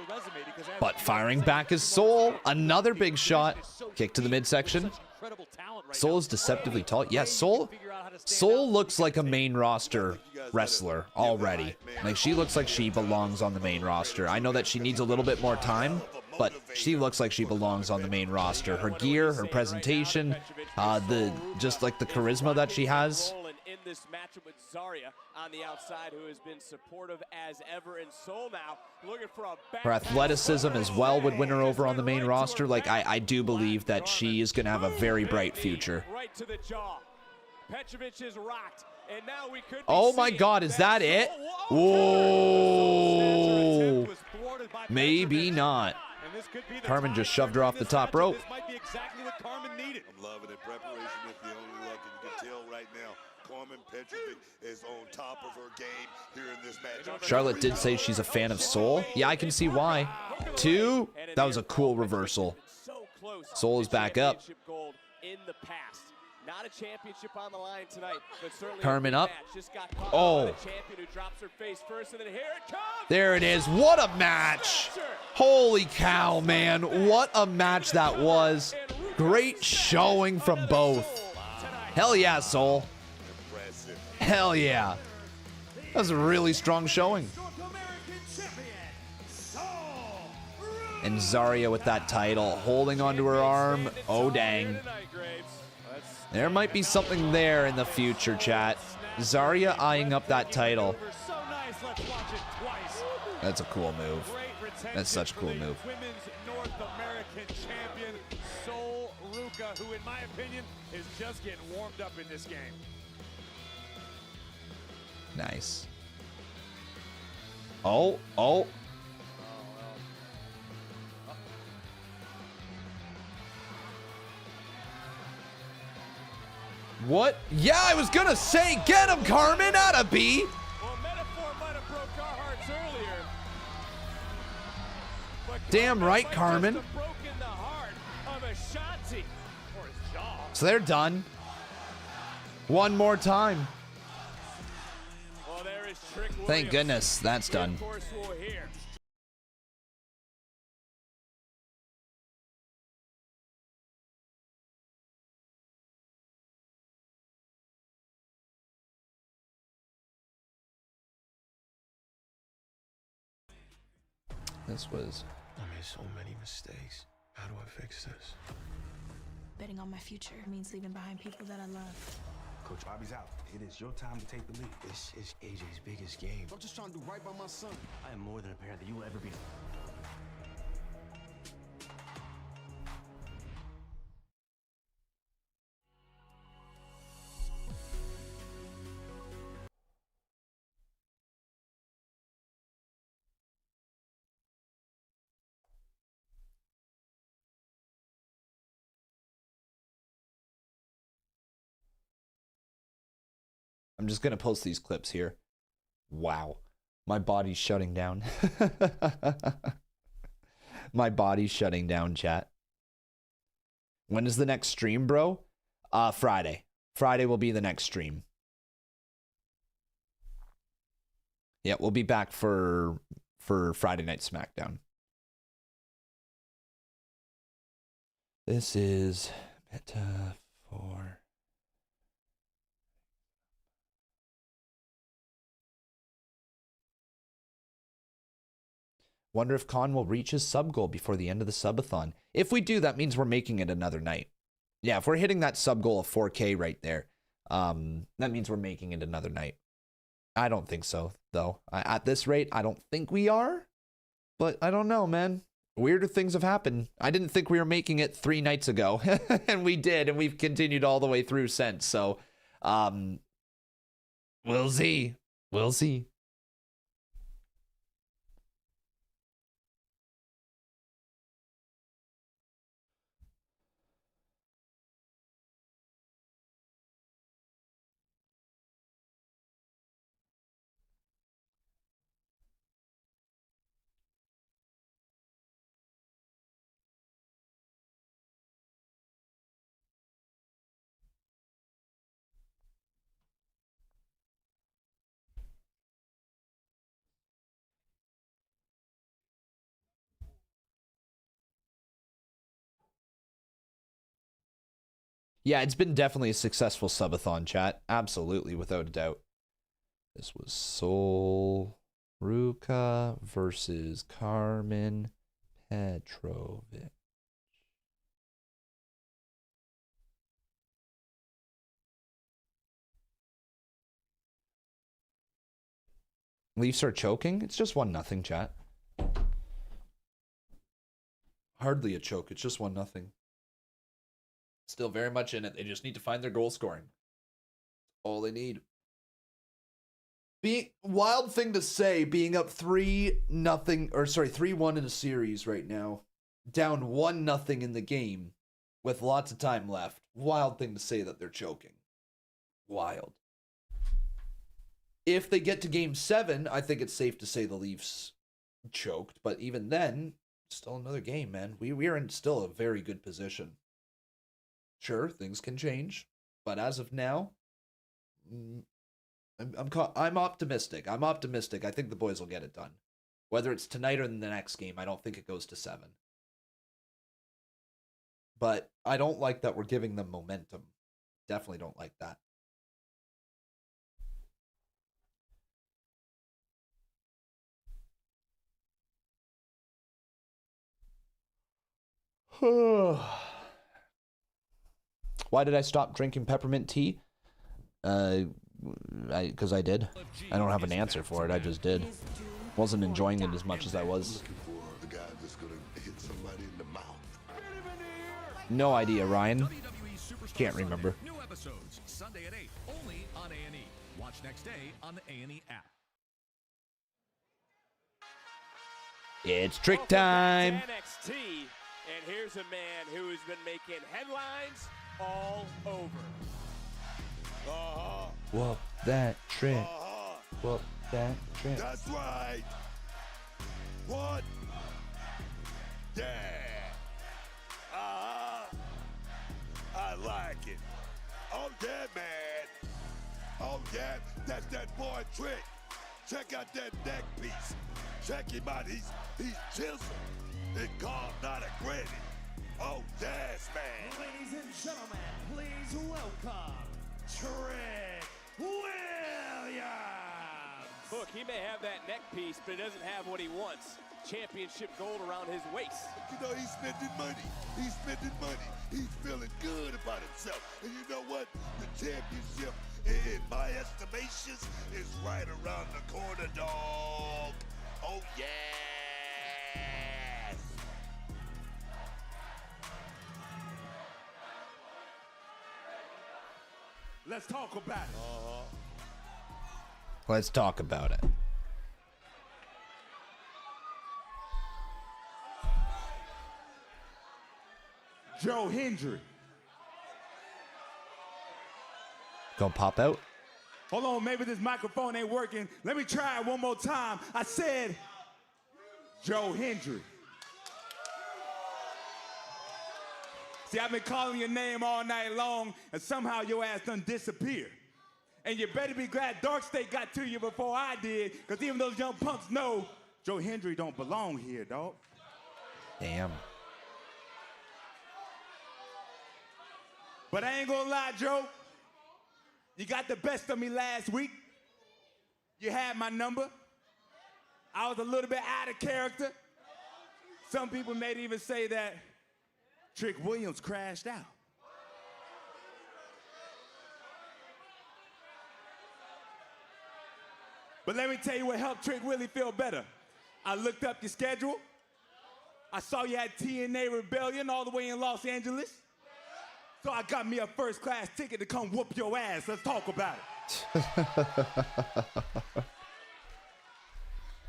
But firing back is Sol. Another big shot. Kick to the midsection. Sol is deceptively tall. Yes, Sol looks like a main roster wrestler already. Like, she looks like she belongs on the main roster. I know that she needs a little bit more time, but she looks like she belongs on the main roster. Her gear, her presentation, just like the charisma that she has. In this matchup with Zarya on the outside, who has been supportive as ever, and Sol now looking for a back. Her athleticism as well would win her over on the main roster. Like, I do believe that she is going to have a very bright future. Right to the jaw. Petrovic is rocked, and now we could. Oh my God, is that it? Whoa. Maybe not. Carmen just shoved her off the top rope. This might be exactly what Carmen needed. I'm loving it. Preparation is the only luck, and you can tell right now Carmen Petrovic is on top of her game here in this match. Charlotte did say she's a fan of Sol. Yeah, I can see why. 2, that was a cool reversal. Sol is back up. Gold in the past. Not a championship on the line tonight, but certainly Carmen up. Just got Oh. the champion who drops her face first, and then here it comes. There it is. What a match. Holy cow, man. What a match that was. Great showing from both. Hell yeah, Sol. Hell yeah. That was a really strong showing. And Zarya with that title, holding onto her arm. Oh, dang. There might be something there in the future, chat. Zarya eyeing up that title. That's a cool move. That's such a cool move. Women's North American champion, Sol Ruka, who in my opinion is just getting warmed up in this game. Nice. Oh. What? Yeah, I was gonna say, get him, Carmen, out of B. Well, metaphor might have broke our hearts earlier. But Damn right, Carmen. Just broken the heart of Ashanti for his jaw. So they're done. One more time. Well, there is Trick Thank Williams. goodness that's done. Of course, we'll hear. This was. I made so many mistakes. How do I fix this? Betting on my future means leaving behind people that I love. Coach Bobby's out. It is your time to take the lead. This is AJ's biggest game. I'm just trying to do right by my son. I am more than a parent that you will ever be. I'm just going to post these clips here. Wow. My body's shutting down. My body's shutting down, chat. When is the next stream, bro? Friday. Friday will be the next stream. Yeah, we'll be back for Friday Night SmackDown. This is metaphor. Wonder if Khan will reach his sub goal before the end of the subathon. If we do, that means we're making it another night. Yeah, if we're hitting that sub goal of 4K right there, that means we're making it another night. I don't think so, though. At this rate, I don't think we are. But I don't know, man. Weirder things have happened. I didn't think we were making it 3 nights ago. And we did, and we've continued all the way through since. So, we'll see. We'll see. Yeah, it's been definitely a successful subathon, chat. Absolutely, without a doubt. This was Sol Ruka versus Carmen Petrovic. Leafs are choking? It's just 1-0, chat. Hardly a choke. It's just 1-0. Still very much in it. They just need to find their goal scoring. All they need. Wild thing to say, being up 3-1 in a series right now. Down 1-0 in the game with lots of time left. Wild thing to say that they're choking. Wild. If they get to game 7, I think it's safe to say the Leafs choked. But even then, still another game, man. We are in still a very good position. Sure, things can change, but as of now, I'm optimistic. I'm optimistic. I think the boys will get it done. Whether it's tonight or in the next game, I don't think it goes to 7. But I don't like that we're giving them momentum. Definitely don't like that. Why did I stop drinking peppermint tea? Because I did. I don't have an answer for it. I just did. Wasn't enjoying it as much as I was. No idea, Ryan. Can't remember. New episodes Sunday at 8 only on A&E. Watch next day on the A&E app. It's trick time. NXT, and here's a man who's been making headlines all over. Whoop that trick. Whoop that trick. That's right. What? Yeah. I like it. Oh yeah, man. Oh yeah, that's that boy Trick. Check out that neck piece. Check him out. He's chiseled. It called not a granny. Oh yes, man. Ladies and gentlemen, please welcome Trick Williams. Look, he may have that neck piece, but he doesn't have what he wants. Championship gold around his waist. You know, he's spending money. He's spending money. He's feeling good about himself. And you know what? The championship, in my estimations, is right around the corner, dog. Oh, yes. Let's talk about it. Let's talk about it. Joe Hendry. Gonna pop out? Hold on, maybe this microphone ain't working. Let me try it one more time. I said, Joe Hendry. See, I've been calling your name all night long, and somehow your ass done disappeared. And you better be glad Dark State got to you before I did, because even those young punks know Joe Hendry don't belong here, dog. Damn. But I ain't gonna lie, Joe. You got the best of me last week. You had my number. I was a little bit out of character. Some people may even say that Trick Williams crashed out. But let me tell you what helped Trick Willie feel better. I looked up your schedule. I saw you had TNA Rebellion all the way in Los Angeles. So I got me a first-class ticket to come whoop your ass. Let's talk about it.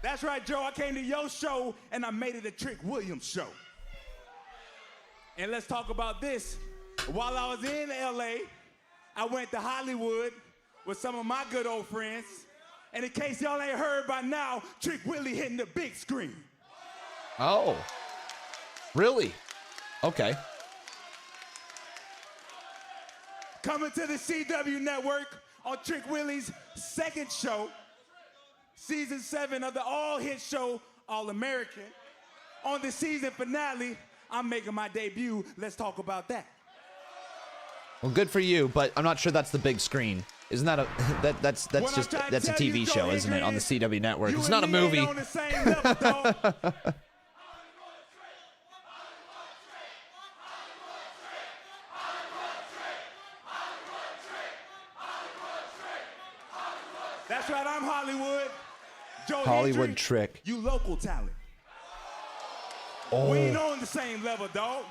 That's right, Joe. I came to your show, and I made it a Trick Williams show. And let's talk about this. While I was in L.A., I went to Hollywood with some of my good old friends. And in case y'all ain't heard by now, Trick Willie hitting the big screen. Oh. Really? Okay. Coming to the CW network on Trick Willie's second show, season 7 of the all-hit show, All American. On the season finale, I'm making my debut. Let's talk about that. Well, good for you, but I'm not sure that's the big screen. Isn't that a that's a TV show, isn't it, on the CW network? It's not a movie. On the same level, dog. That's right, I'm Hollywood. Joe Hollywood Hendry, Trick. You local talent. Oh. We ain't on the same level, dog.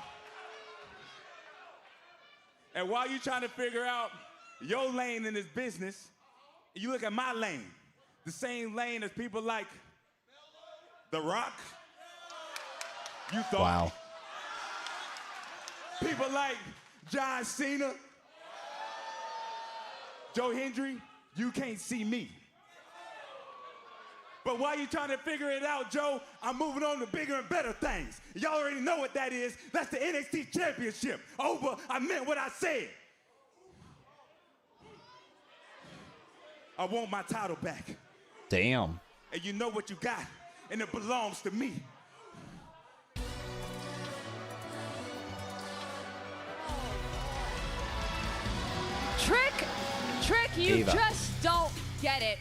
And while you trying to figure out your lane in this business, you look at my lane. The same lane as people like The Rock. You thought. Wow. People like John Cena. Joe Hendry, you can't see me. But while you trying to figure it out, Joe, I'm moving on to bigger and better things. Y'all already know what that is. That's the NXT Championship. Over, I meant what I said. I want my title back. Damn. And you know what you got, and it belongs to me. Trick, you Ava. just don't get it.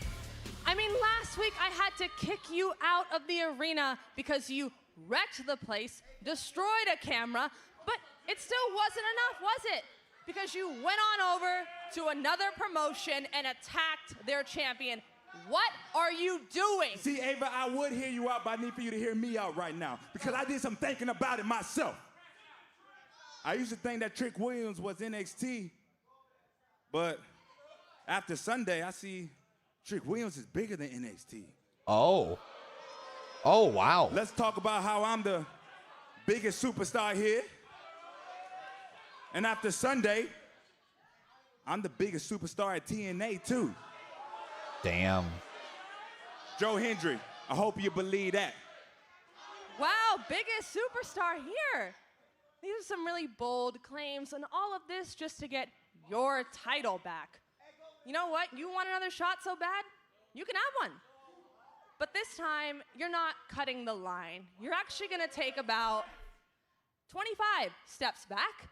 I mean, last week I had to kick you out of the arena because you wrecked the place, destroyed a camera, but it still wasn't enough, was it? Because you went on over to another promotion and attacked their champion. What are you doing? See, Ava, I would hear you out, but I need for you to hear me out right now because I did some thinking about it myself. I used to think that Trick Williams was NXT, but after Sunday, I see Trick Williams is bigger than NXT. Oh. Oh, wow. Let's talk about how I'm the biggest superstar here. And after Sunday, I'm the biggest superstar at TNA, too. Damn. Joe Hendry, I hope you believe that. Wow, biggest superstar here. These are some really bold claims, and all of this just to get your title back. You know what? You want another shot so bad? You can have one. But this time, you're not cutting the line. You're actually going to take about 25 steps back,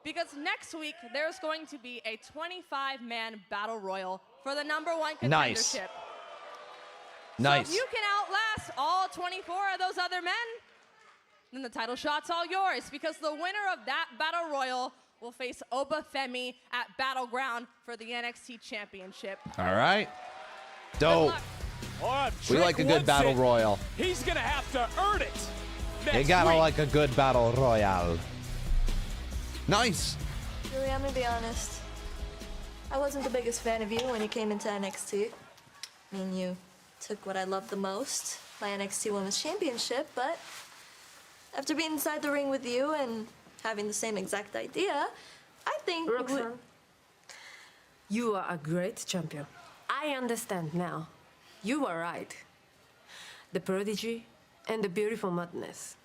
because next week, there's going to be a 25-man battle royal for the #1 contendership. Nice. Nice. So if you can outlast all 24 of those other men, then the title shot's all yours, because the winner of that battle royal will face Obafemi at Battleground for the NXT Championship. All right. Dope. We like a good battle royal. He's going to have to earn it. You gotta like a good battle royale. Nice. Really, I'm gonna be honest. I wasn't the biggest fan of you when you came into NXT. I mean, you took what I loved the most, my NXT Women's Championship, but after being inside the ring with you and having the same exact idea, I think Roxanne, you are a great champion. I understand now. You were right. The prodigy and the beautiful madness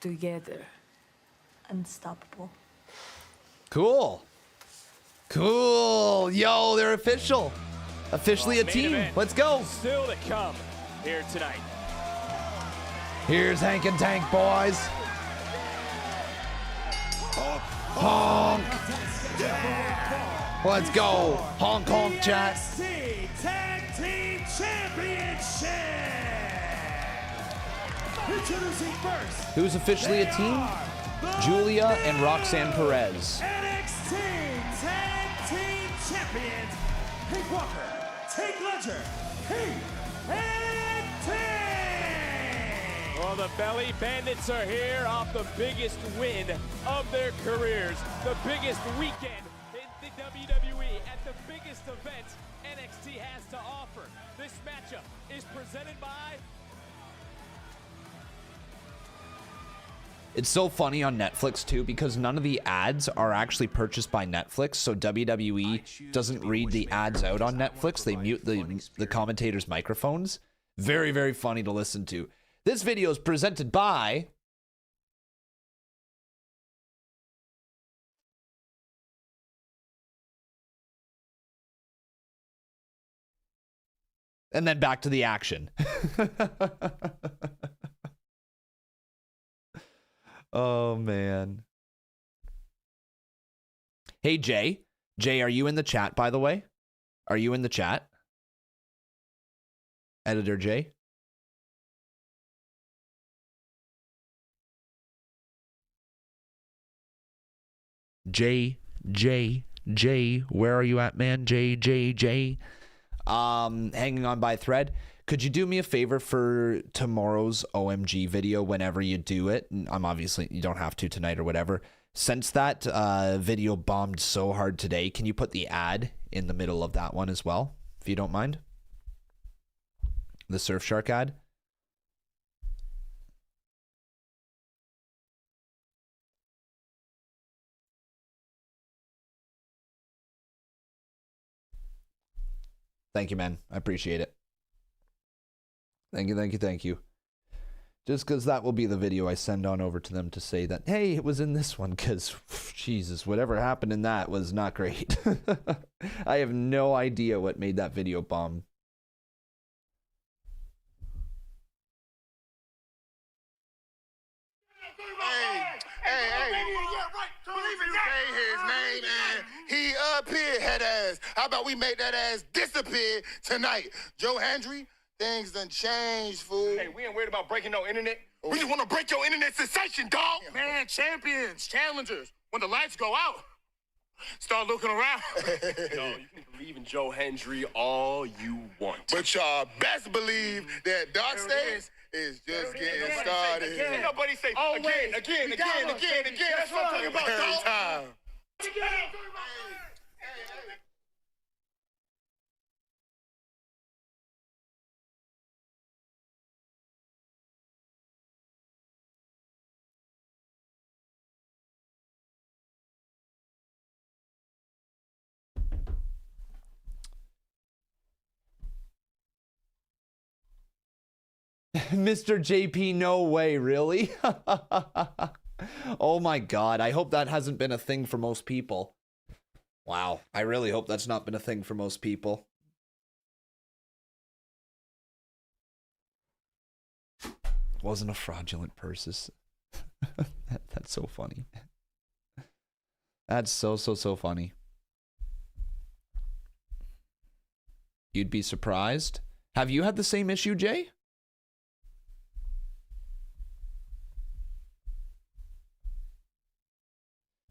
together. Unstoppable. Cool. Cool. Yo, they're official. Officially a team. Let's go. Still to come here tonight. Here's Hank and Tank, boys. Honk. Let's go. Honk, honk, chat. NXT Tag Team Championship. Introducing first. Who's officially a team? Giulia and Roxanne Perez. NXT Tag Team Champions. Hank Walker, Tank Ledger, Hank and Tank. Well, the Belly Bandits are here off the biggest win of their careers. The biggest weekend in the WWE at the biggest event NXT has to offer. This matchup is presented by... It's so funny on Netflix too because none of the ads are actually purchased by Netflix, so WWE doesn't read the ads out on Netflix. They mute the commentators' microphones. Very, very funny to listen to. This video is presented by... And then back to the action. Oh, man. Hey, Jay. Jay, are you in the chat, by the way? Are you in the chat? Editor Jay? Jay, where are you at, man? Jay. Hanging on by a thread. Could you do me a favor for tomorrow's OMG video whenever you do it? I'm obviously, you don't have to tonight or whatever. Since that video bombed so hard today, can you put the ad in the middle of that one as well, if you don't mind? The Surfshark ad? Thank you, man. I appreciate it. Thank you. Just because that will be the video I send on over to them to say that, hey, it was in this one, because, Jesus, whatever happened in that was not great. I have no idea what made that video bomb. He up here, head ass. How about we make that ass disappear tonight? Joe Hendry, things done changed, fool. Hey, we ain't worried about breaking no internet. We just want to break your internet sensation, dog. Man, champions, challengers. When the lights go out, start looking around. Yo, you can believe in Joe Hendry all you want. But y'all best believe that Dark Stage is just getting started. Can't nobody say again. That's what I'm talking about, dog. Time. Mr. JP, no way, really? Oh my God, I hope that hasn't been a thing for most people. Wow, I really hope that's not been a thing for most people. Wasn't a fraudulent purchase. That's so funny. That's so funny. You'd be surprised. Have you had the same issue, Jay?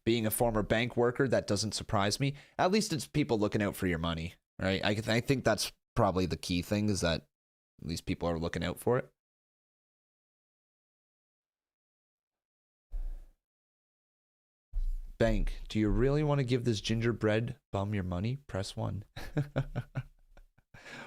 Being a former bank worker, that doesn't surprise me. At least it's people looking out for your money, right? I think that's probably the key thing, is that at least people are looking out for it. Bank, do you really want to give this gingerbread bum your money? Press 1.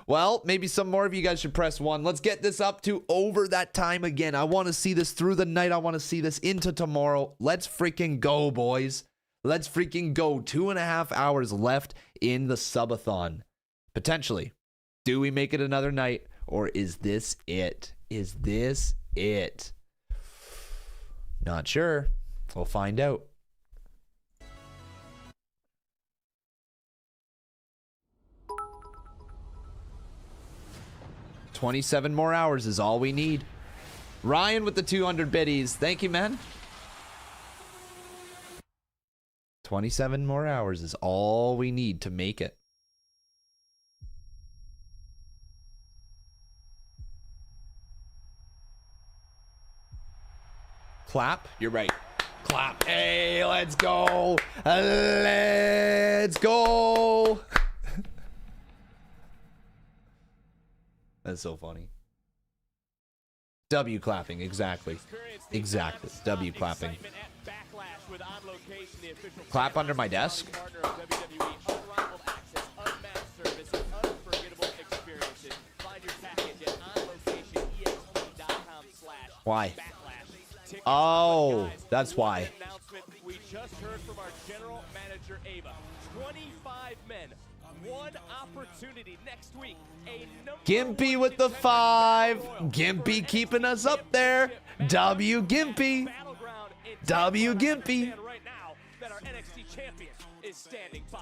Well, maybe some more of you guys should press 1. Let's get this up to over that time again. I want to see this through the night. I want to see this into tomorrow. Let's freaking go, boys. Let's freaking go. 2.5 hours left in the subathon. Potentially. Do we make it another night, or is this it? Is this it? Not sure. We'll find out. $27 more hours is all we need. Ryan with the 200 biddies. Thank you, man. 27 more hours is all we need to make it. Clap. You're right. Clap. Hey, let's go. Let's go. That's so funny. W clapping, exactly. Exactly. W clapping. Clap under my desk. Why? Oh, that's why. We just heard from our general manager, Ava. 25 men. One opportunity next week. Gimpy with the 5. Gimpy keeping us up there. W Gimpy. W Gimpy. Right now that our NXT champion is standing by.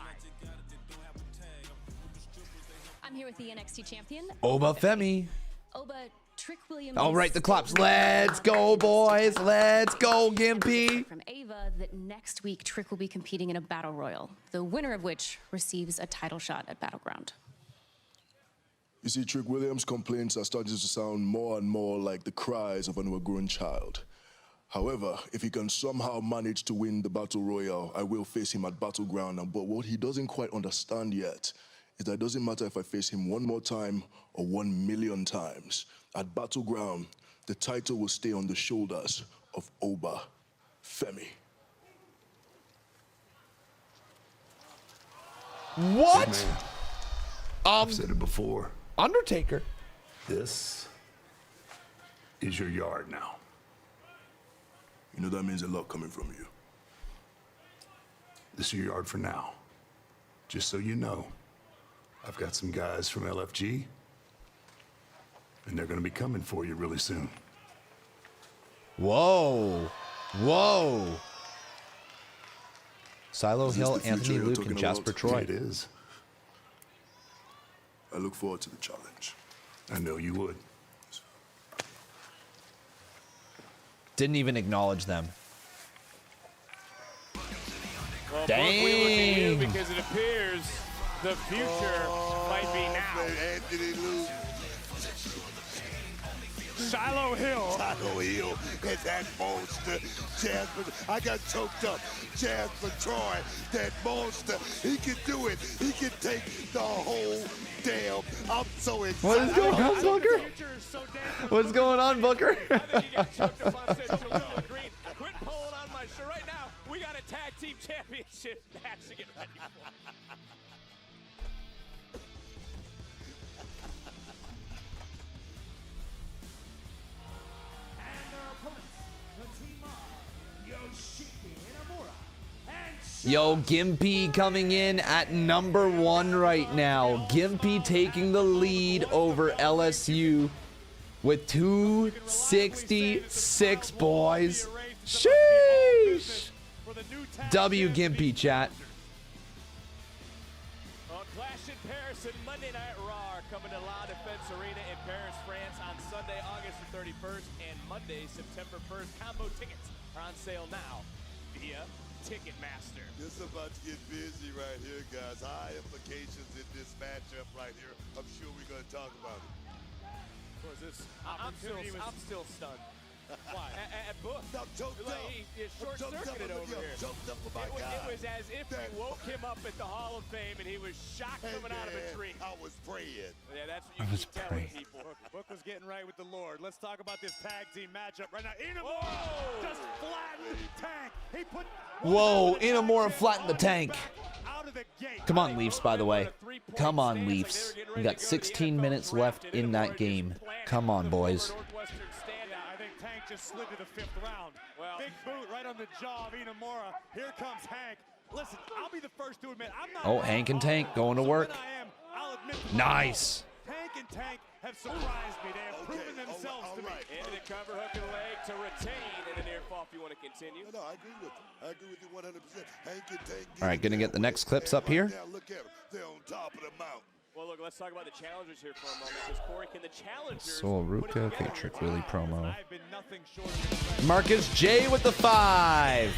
I'm here with the NXT champion, Oba Femi. Oba Trick Williams. All right, the claps. Let's go, boys. Let's go, Gimpy. From Ava that next week Trick will be competing in a battle royal, the winner of which receives a title shot at Battleground. You see, Trick Williams' complaints are starting to sound more and more like the cries of an overgrown child. However, if he can somehow manage to win the Battle Royal, I will face him at Battleground. But what he doesn't quite understand yet is that it doesn't matter if I face him one more time or 1,000,000 times. At Battleground, the title will stay on the shoulders of Oba Femi. What? Hey, man, I've said it before. Undertaker. This is your yard now. You know that means a lot coming from you. This is your yard for now. Just so you know, I've got some guys from LFG, and they're going to be coming for you really soon. Whoa. Whoa. Silo Hill, Anthony Luke, and Jasper Troy. It is. I look forward to the challenge. I know you would. Didn't even acknowledge them. Well, Dang. Brooke, we look at you because it appears the future might be now. Anthony Luke. Shiloh Hill. Shiloh Hill and that monster, Jasper. I got choked up. Jasper Troy, that monster. He can do it. He can take the whole damn. I'm so excited. What is going on, Booker? What's going on, Booker? Quit pulling on my shirt right now. We got a tag team championship match to get ready for. Yo, Gimpy coming in at number 1 right now. Gimpy taking the lead over LSU with 266, boys. Sheesh. W Gimpy, chat. On Clash in Paris and Monday Night Raw coming to La Defense Arena in Paris, France on Sunday, August the 31st and Monday, September 1st. Combo tickets are on sale now via Ticketmaster. This is about to get busy right here, guys. High implications in this matchup right here. I'm sure we're going to talk about it. Was this I'm still stunned. Why? At Book. I'm choked up. He short-circuited over here. Choked up with my It guy. was as if you woke him up at the Hall of Fame and he was shocked coming out of a dream. I was praying. Yeah, that's what you keep telling people. Book was getting right with the Lord. Let's talk about this tag team matchup right now. Inamura just flattened Tank. He put Whoa, Inamura flattened the tank. Come on, Leafs, by the way. Come on, Leafs. We got 16 minutes left in that game. Come on, boys. I think Tank just slid to the 5th round. Big boot right on the jaw of Inamura. Here comes Hank. Listen, I'll be the first to admit I'm not. Oh, Hank and Tank going to work. Nice. Tank have surprised me. They have proven themselves to me. Into the cover hook and leg to retain, and a near fall if you want to continue. No, I agree with you. I agree with you 100%. Hank and Tank. All right, gonna get the next clips up here. Now look at them. They're on top of the mountain. Well, look, let's talk about the challengers here for a moment. Because Corey, can the challengers Sol Ruka, okay, Trick Willie promo. I've been nothing short of Marcus J with the 5.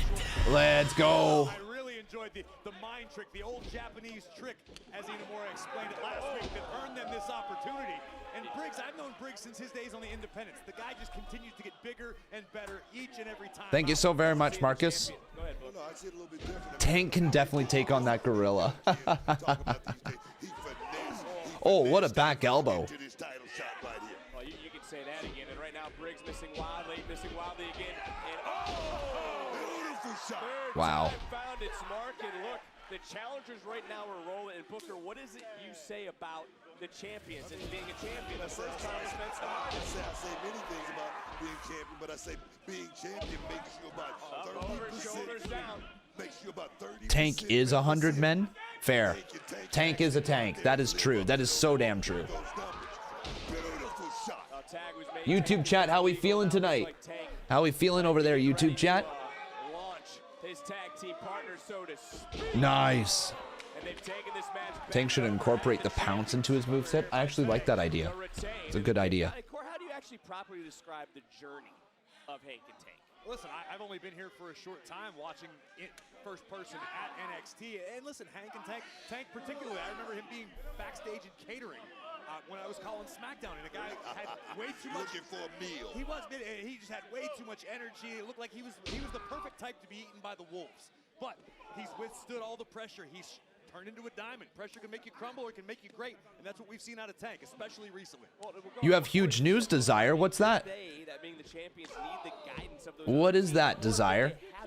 Let's go. I really enjoyed the mind trick, the old Japanese trick, as Inamura explained it last week, that earned them this opportunity. And Briggs, I've known Briggs since his days on the Independents. The guy just continues to get bigger and better each and every time. Thank you so very much, Marcus. Tank can definitely take on that gorilla. Oh, what a back elbow. Well, you can say that again. And right now, Briggs missing wildly again. And beautiful shot. Wow. Found its mark, and look, the challengers right now are rolling. And Booker, what is it you say about the champions and being a champion? The first time defense. I say many things about being champion, but I say being champion makes you about 30%. Shoulders down. Makes you about 30%. Tank is 100 men? Fair. Tank is a tank. That is true. That is so damn true. YouTube chat, how we feeling tonight? How we feeling over there, YouTube chat? His tag team partner, so to speak. Nice. And they've taken this match back. Tank should incorporate the pounce into his moveset. I actually like that idea. It's a good idea. Cor, how do you actually properly describe the journey of Hank and Tank? Listen, I've only been here for a short time watching it first person at NXT. And listen, Hank and Tank particularly, I remember him being backstage and catering when I was calling SmackDown, and a guy had way too much. Looking for a meal. He was, he just had way too much energy. It looked like he was the perfect type to be eaten by the wolves. But he's withstood all the pressure. He's turned into a diamond. Pressure can make you crumble or it can make you great, and that's what we've seen out of Tank, especially recently. You have huge news, Desire. What's that? What is that, Desire? I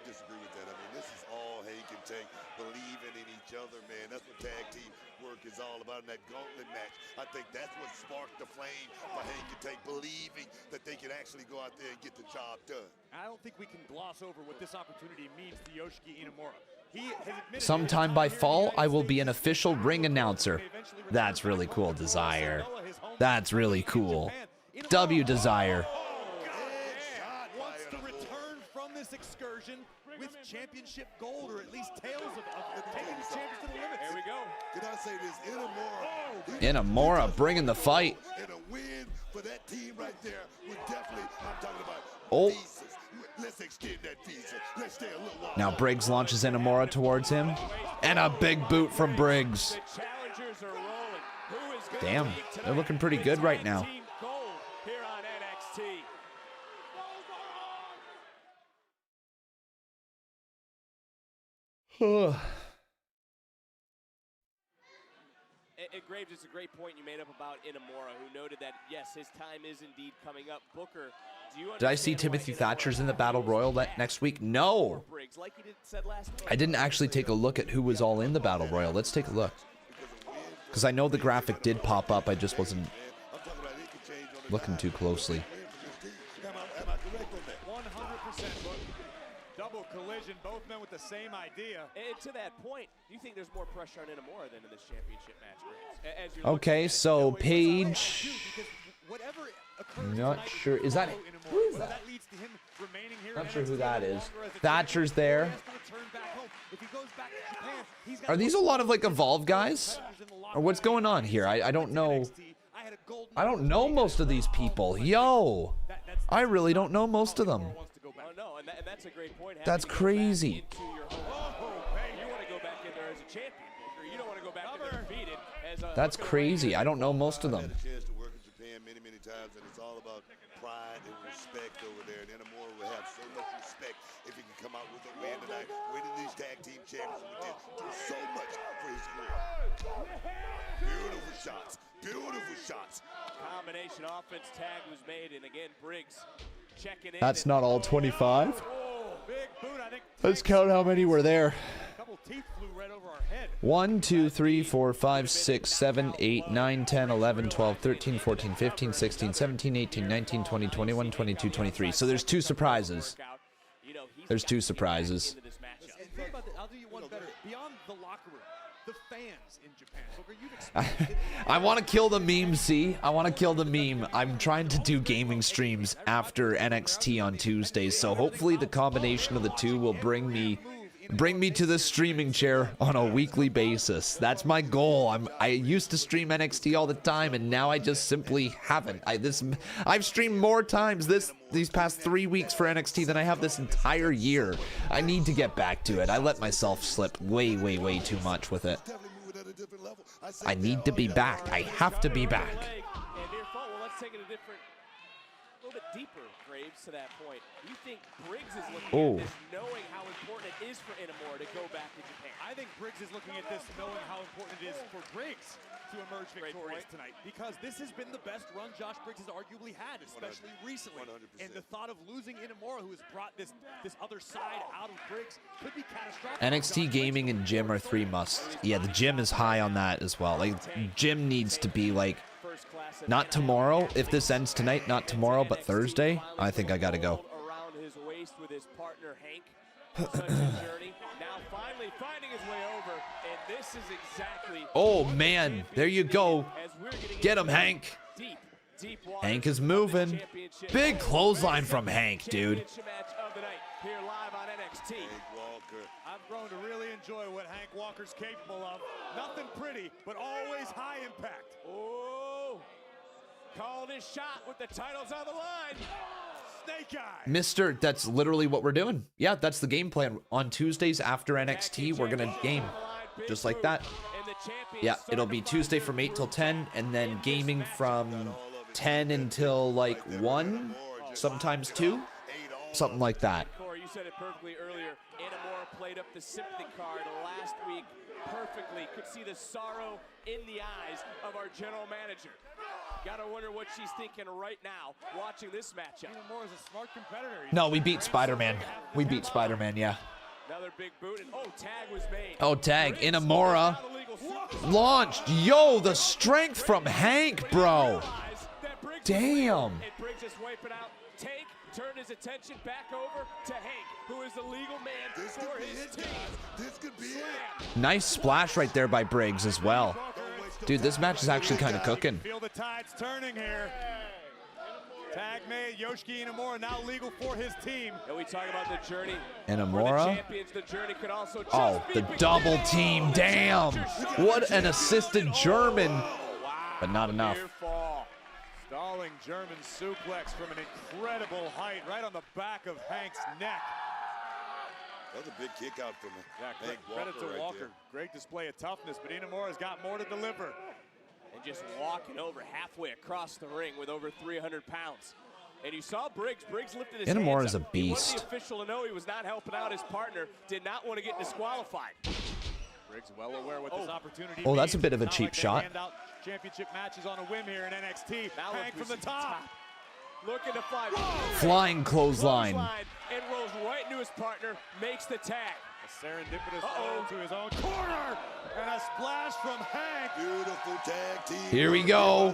disagree with that. I mean, this is all Hank and Tank believing in each other, man. That's what tag team work is all about in that gauntlet match. I think that's what sparked the flame for Hank and Tank, believing that they can actually go out there and get the job done. I don't think we can gloss over what this opportunity means to Yoshiki Inamura. Sometime by fall, I will be an official ring announcer. That's really cool, Desire. That's really cool. W Desire. Wants to return from this excursion with championship gold, or at least tails of taking the champions to the limits. There we go. Can I say this? Inamura bringing the fight. And a win for that team right there would definitely, I'm talking about visas. Let's extend that visa. Let's stay a little while. Now Briggs launches Inamura towards him. And a big boot from Briggs. Damn, they're looking pretty good right now. Here on NXT. Graves, it's a great point you made up about Inamura, who noted that, yes, his time is indeed coming up. Booker, do you Did I see Timothy Thatcher's in the Battle Royal next week? No. I didn't actually take a look at who was all in the Battle Royal. Let's take a look. Because I know the graphic did pop up. I just wasn't looking too closely. Am I correct on that? 100%. Double collision, both men with the same idea. And to that point, do you think there's more pressure on Inamura than in this championship match, Graves? Okay, so Paige. Not sure. Is that? Who is that? Not sure who that is. Thatcher's there. Are these a lot of like Evolve guys? Or what's going on here? I don't know. I don't know most of these people. Yo, I really don't know most of them. That's a great point. That's crazy. You want to go back in there as a champion, Booker. You don't want to go back in there defeated as a. That's crazy. I don't know most of them. I've had a chance to work in Japan many times, and it's all about pride and respect over there. And Inamura will have so much respect if he can come out with a win tonight, winning these tag team championships, which do so much for his career. Beautiful shots. Beautiful shots. Combination offense tag was made, and again, Briggs checking in. That's not all 25. Let's count how many were there. 1, 2, 3, 4, 5, 6, 7, 8, 9, 10, 11, 12, 13, 14, 15, 16, 17, 18, 19, 20, 21, 22, 23. So there's 2 surprises. There's 2 surprises. I'll do you one better. Beyond the locker room, the fans in Japan. Booker, you've experienced it. I want to kill the meme, see? I want to kill the meme. I'm trying to do gaming streams after NXT on Tuesdays, so hopefully the combination of the two will bring me to the streaming chair on a weekly basis. That's my goal. I used to stream NXT all the time, and now I just simply haven't. I've streamed more times these past 3 weeks for NXT than I have this entire year. I need to get back to it. I let myself slip way too much with it. I need to be back. I have to be back. And near fault, well, let's take it a little bit deeper, Graves, to that point. You think Briggs is looking at this, knowing how important it is for Inamura to go back to Japan? I think Briggs is looking at this knowing how important it is for Briggs to emerge victorious tonight, because this has been the best run Josh Briggs has arguably had, especially recently. 100%. And the thought of losing Inamura, who has brought this other side out of Briggs, could be catastrophic. NXT gaming and gym are 3 musts. Yeah, the gym is high on that as well. Like, gym needs to be like, not tomorrow. If this ends tonight, not tomorrow, but Thursday, I think I gotta go. Around his waist with his partner Hank. Such a journey. Now finally finding his way over, and this is exactly. Oh man, there you go. Get him, Hank. Hank is moving. Big clothesline from Hank, dude. Here live on NXT. I've grown to really enjoy what Hank Walker's capable of. Nothing pretty, but always high impact. Oh, call this shot with the titles on the line. Snake eye. Mister, that's literally what we're doing. Yeah, that's the game plan. On Tuesdays after NXT, we're gonna game. Just like that. Yeah, it'll be Tuesday from 8 till 10, and then gaming from 10 until like 1, sometimes 2. Something like that. Corey, you said it perfectly earlier. Inamura played up the sympathy card last week perfectly. Could see the sorrow in the eyes of our general manager. Gotta wonder what she's thinking right now, watching this matchup. Inamura's a smart competitor. No, we beat Spider-Man. We beat Spider-Man, yeah. Another big boot, and tag was made. Oh, tag. Inamura launched. Yo, the strength from Hank, bro. Damn. And Briggs just wiping out. Tank turned his attention back over to Hank, who is the legal man for his team. This could be it. Nice splash right there by Briggs as well. Dude, this match is actually kind of cooking. Feel the tides turning here. Tag made. Yoshiki Inamura now legal for his team. And we talk about the journey. Inamura. The journey could also Oh, the double team. Damn. What an assisted German. But not enough. Stalling German suplex from an incredible height right on the back of Hank's neck. That was a big kick out from him. Yeah, credit to Walker. Great display of toughness, but Inamura's got more to deliver. And just walking over halfway across the ring with over 300 pounds. And you saw Briggs. Briggs lifted his Inamura hands is a up. He beast. wasn't the official to know he was not helping out his partner. Did not want to get disqualified. Briggs well aware what this opportunity Oh, that's a means. bit of a Not cheap like they shot. hand out championship matches on a whim here in NXT. Now Hank from the top. Looking to fly. Flying clothesline. And rolls right into his partner. Makes the tag. A serendipitous throw to his own corner. And a splash from Hank. Beautiful tag team. Here we go.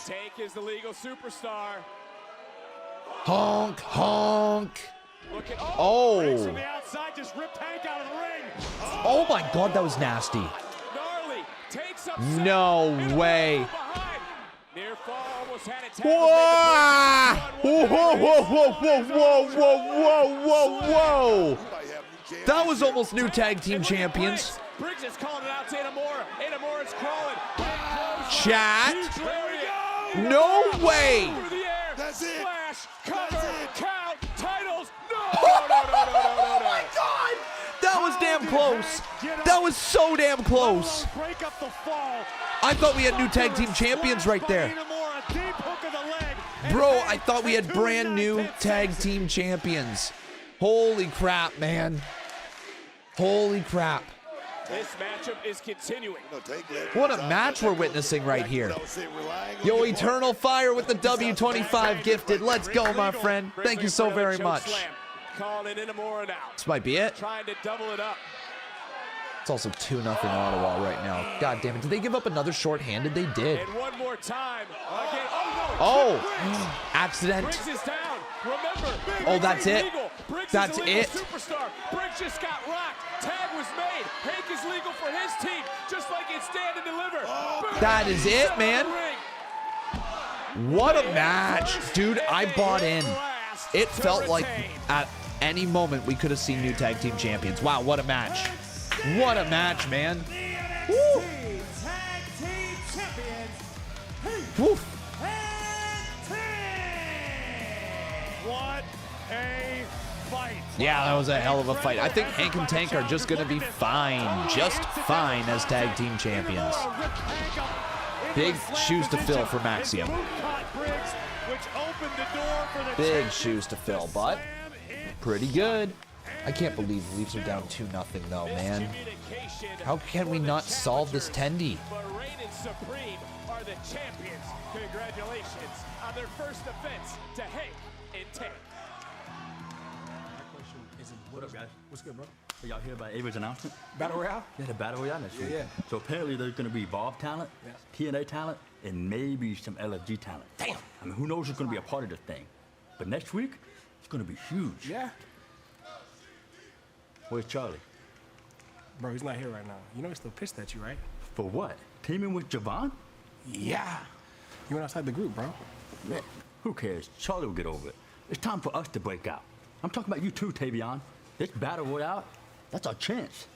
Tank is the legal superstar. Honk, honk. Look at, Oh. From the outside, just ripped Hank out of the ring. Oh my God, that was nasty. Gnarly. Takes up No way. Near fall, almost had it. Whoa! Whoa, whoa, whoa, whoa, whoa, whoa, whoa, whoa, whoa. That was almost new tag team champions. Briggs is calling it out to Inamura. Inamura's crawling. Chat. There we go. No way. Through the air. That's it. Splash. Cover. Count. Titles. No. Oh my God. That was damn close. That was so damn close. Break up the fall. I thought we had new tag team champions right there. Inamura, deep hook of the leg. Bro, I thought we had brand new tag team champions. Holy crap, man. Holy crap. This matchup is continuing. What a match we're witnessing right here. Yo, Eternal Fire with the W25 gifted. Let's go, my friend. Thank you so very much. Calling in Inamura now. This might be it. Trying to double it up. It's also 2-0 Ottawa right now. God damn it. Did they give up another shorthanded? They did. And one more time. Again. Oh, accident. Briggs is down. Remember. Oh, that's it. Briggs That's is a legal it. Superstar. Briggs just got rocked. Tag was made. Hank is legal for his team, just like it's Stand and Deliver. That is it, man. What a match. Dude, I bought in. It felt like at any moment we could have seen new tag team champions. Wow, what a match. What a match, man. Woo. Woo. What a fight. Yeah, that was a hell of a fight. I think Hank and Tank are just going to be fine. Just fine as tag team champions. Big shoes to fill for Maxium. Big shoes to fill, but pretty good. I can't believe the Leafs are down 2-0 though, man. How can we not solve this tendy? But Reign and Supreme are the champions. Congratulations on their first defense to Hank and Tank. My question is, what up, guys? What's good, bro? Are y'all hear about Avery's announcement? Battle Royale? Yeah, the Battle Royale next week. Yeah. So apparently there's going to be Evolve talent, TNA talent, and maybe some LFG talent. Damn. I mean, who knows who's going to be a part of this thing? But next week, it's going to be huge. Yeah. Where's Charlie? Bro, he's not here right now. You know he's still pissed at you, right? For what? Teaming with Javon? Yeah. You went outside the group, bro. Man, who cares? Charlie will get over it. It's time for us to break out. I'm talking about you too, Tavion. This Battle Royale, that's our chance.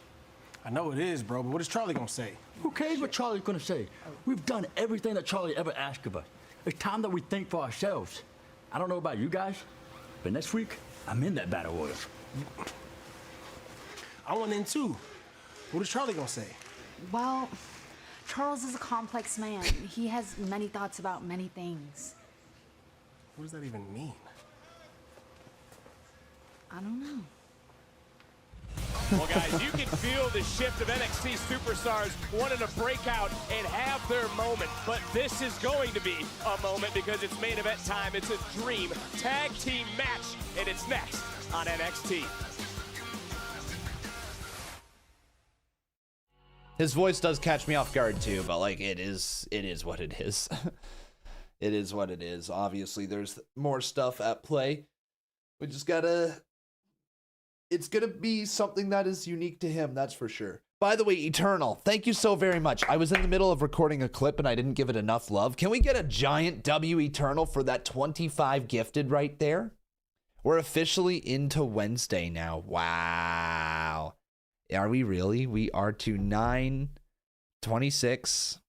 I know it is, bro, but what is Charlie gonna say? Who cares what Charlie's gonna say? We've done everything that Charlie ever asked of us. It's time that we think for ourselves. I don't know about you guys, but next week, I'm in that Battle Royale. I want in too. What is Charlie gonna say? Well, Charles is a complex man. He has many thoughts about many things. What does that even mean? I don't know. Well, guys, you can feel the shift of NXT superstars wanting to break out and have their moment. But this is going to be a moment because it's main event time. It's a dream tag team match, and it's next on NXT. His voice does catch me off guard too, but like it is what it is. It is what it is. Obviously, there's more stuff at play. We just gotta. It's gonna be something that is unique to him, that's for sure. By the way, Eternal, thank you so very much. I was in the middle of recording a clip and I didn't give it enough love. Can we get a giant W Eternal for that 25 gifted right there? We're officially into Wednesday now. Wow. Are we really? We are to 9:26,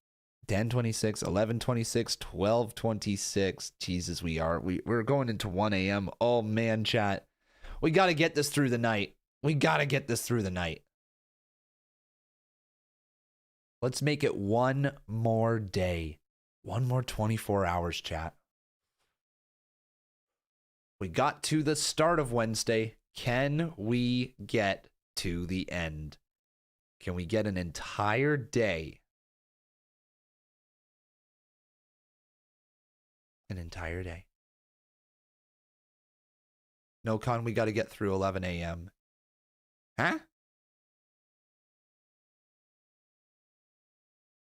10:26, 11:26, 12:26. Jesus, we are. We're going into 1 a.m. Oh man, chat. We got to get this through the night. We got to get this through the night. Let's make it one more day. One more 24 hours, chat. We got to the start of Wednesday. Can we get to the end? Can we get an entire day? An entire day. No, Con, we got to get through 11 a.m. Huh?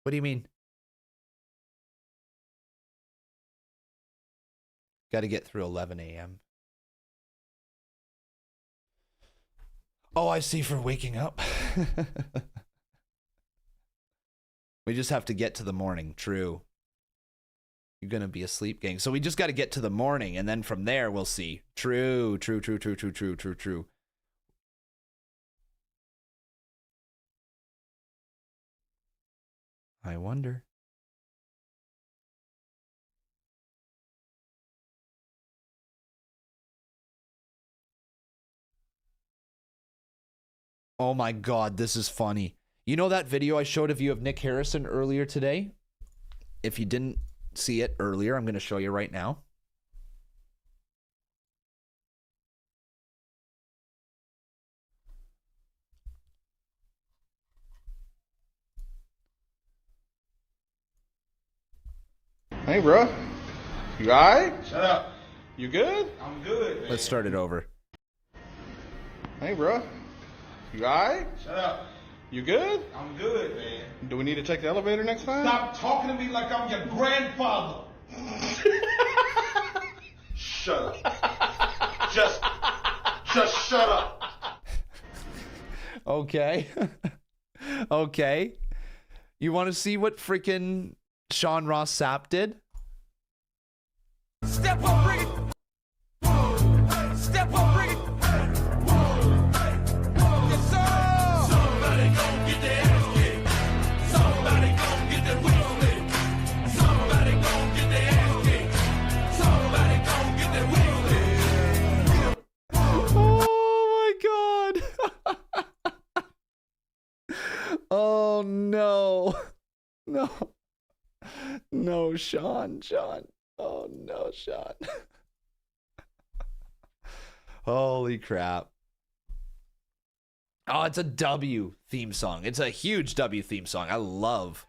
What do you mean? Got to get through 11 a.m. Oh, I see, for waking up. We just have to get to the morning. True. You're going to be asleep, gang. So we just got to get to the morning, and then from there we'll see. True. I wonder. Oh my God, this is funny. You know that video I showed of you of Nick Harrison earlier today? If you didn't see it earlier, I'm going to show you right now. Hey, bro. You alright? Shut up. You good? I'm good, man. Let's start it over. Hey, bro. You alright? Shut up. You good? I'm good, man. Do we need to take the elevator next time? Stop talking to me like I'm your grandfather. Shut up. Just shut up. Okay. Okay. You want to see what freaking Sean Ross Sapp did? Step up, bring it. Step up, bring it. Yes, sir. Somebody gon' get their ass kicked. Somebody gon' get their wheels lit. Somebody gon' get their ass kicked. Somebody gon' get their wheels lit. Oh my god. Oh no. No. No, Sean. Oh no, Sean. Holy crap. Oh, it's a W theme song. It's a huge W theme song. I love.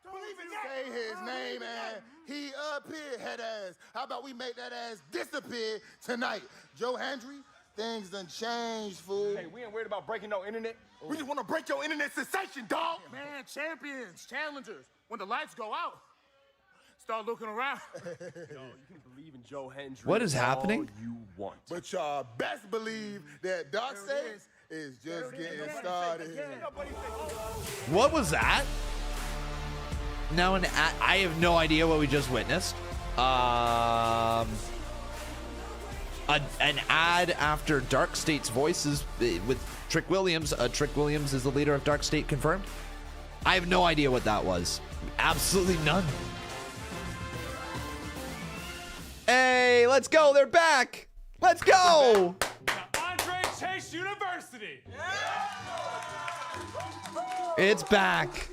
Say his name and he appeared, head ass. How about we make that ass disappear tonight? Joe Hendry, things done changed, fool. Hey, we ain't worried about breaking no internet. We just want to break your internet sensation, dog. Man, champions, challengers. When the lights go out, start looking around. Yo, you can believe in Joe Hendry. What is happening? All you want. But y'all best believe that Dark State is just getting started. What was that? Now I have no idea what we just witnessed. An ad after Dark State's voices with Trick Williams. Trick Williams is the leader of Dark State, confirmed. I have no idea what that was. Absolutely none. Hey, let's go. They're back. Let's go. Andre Chase University. It's back.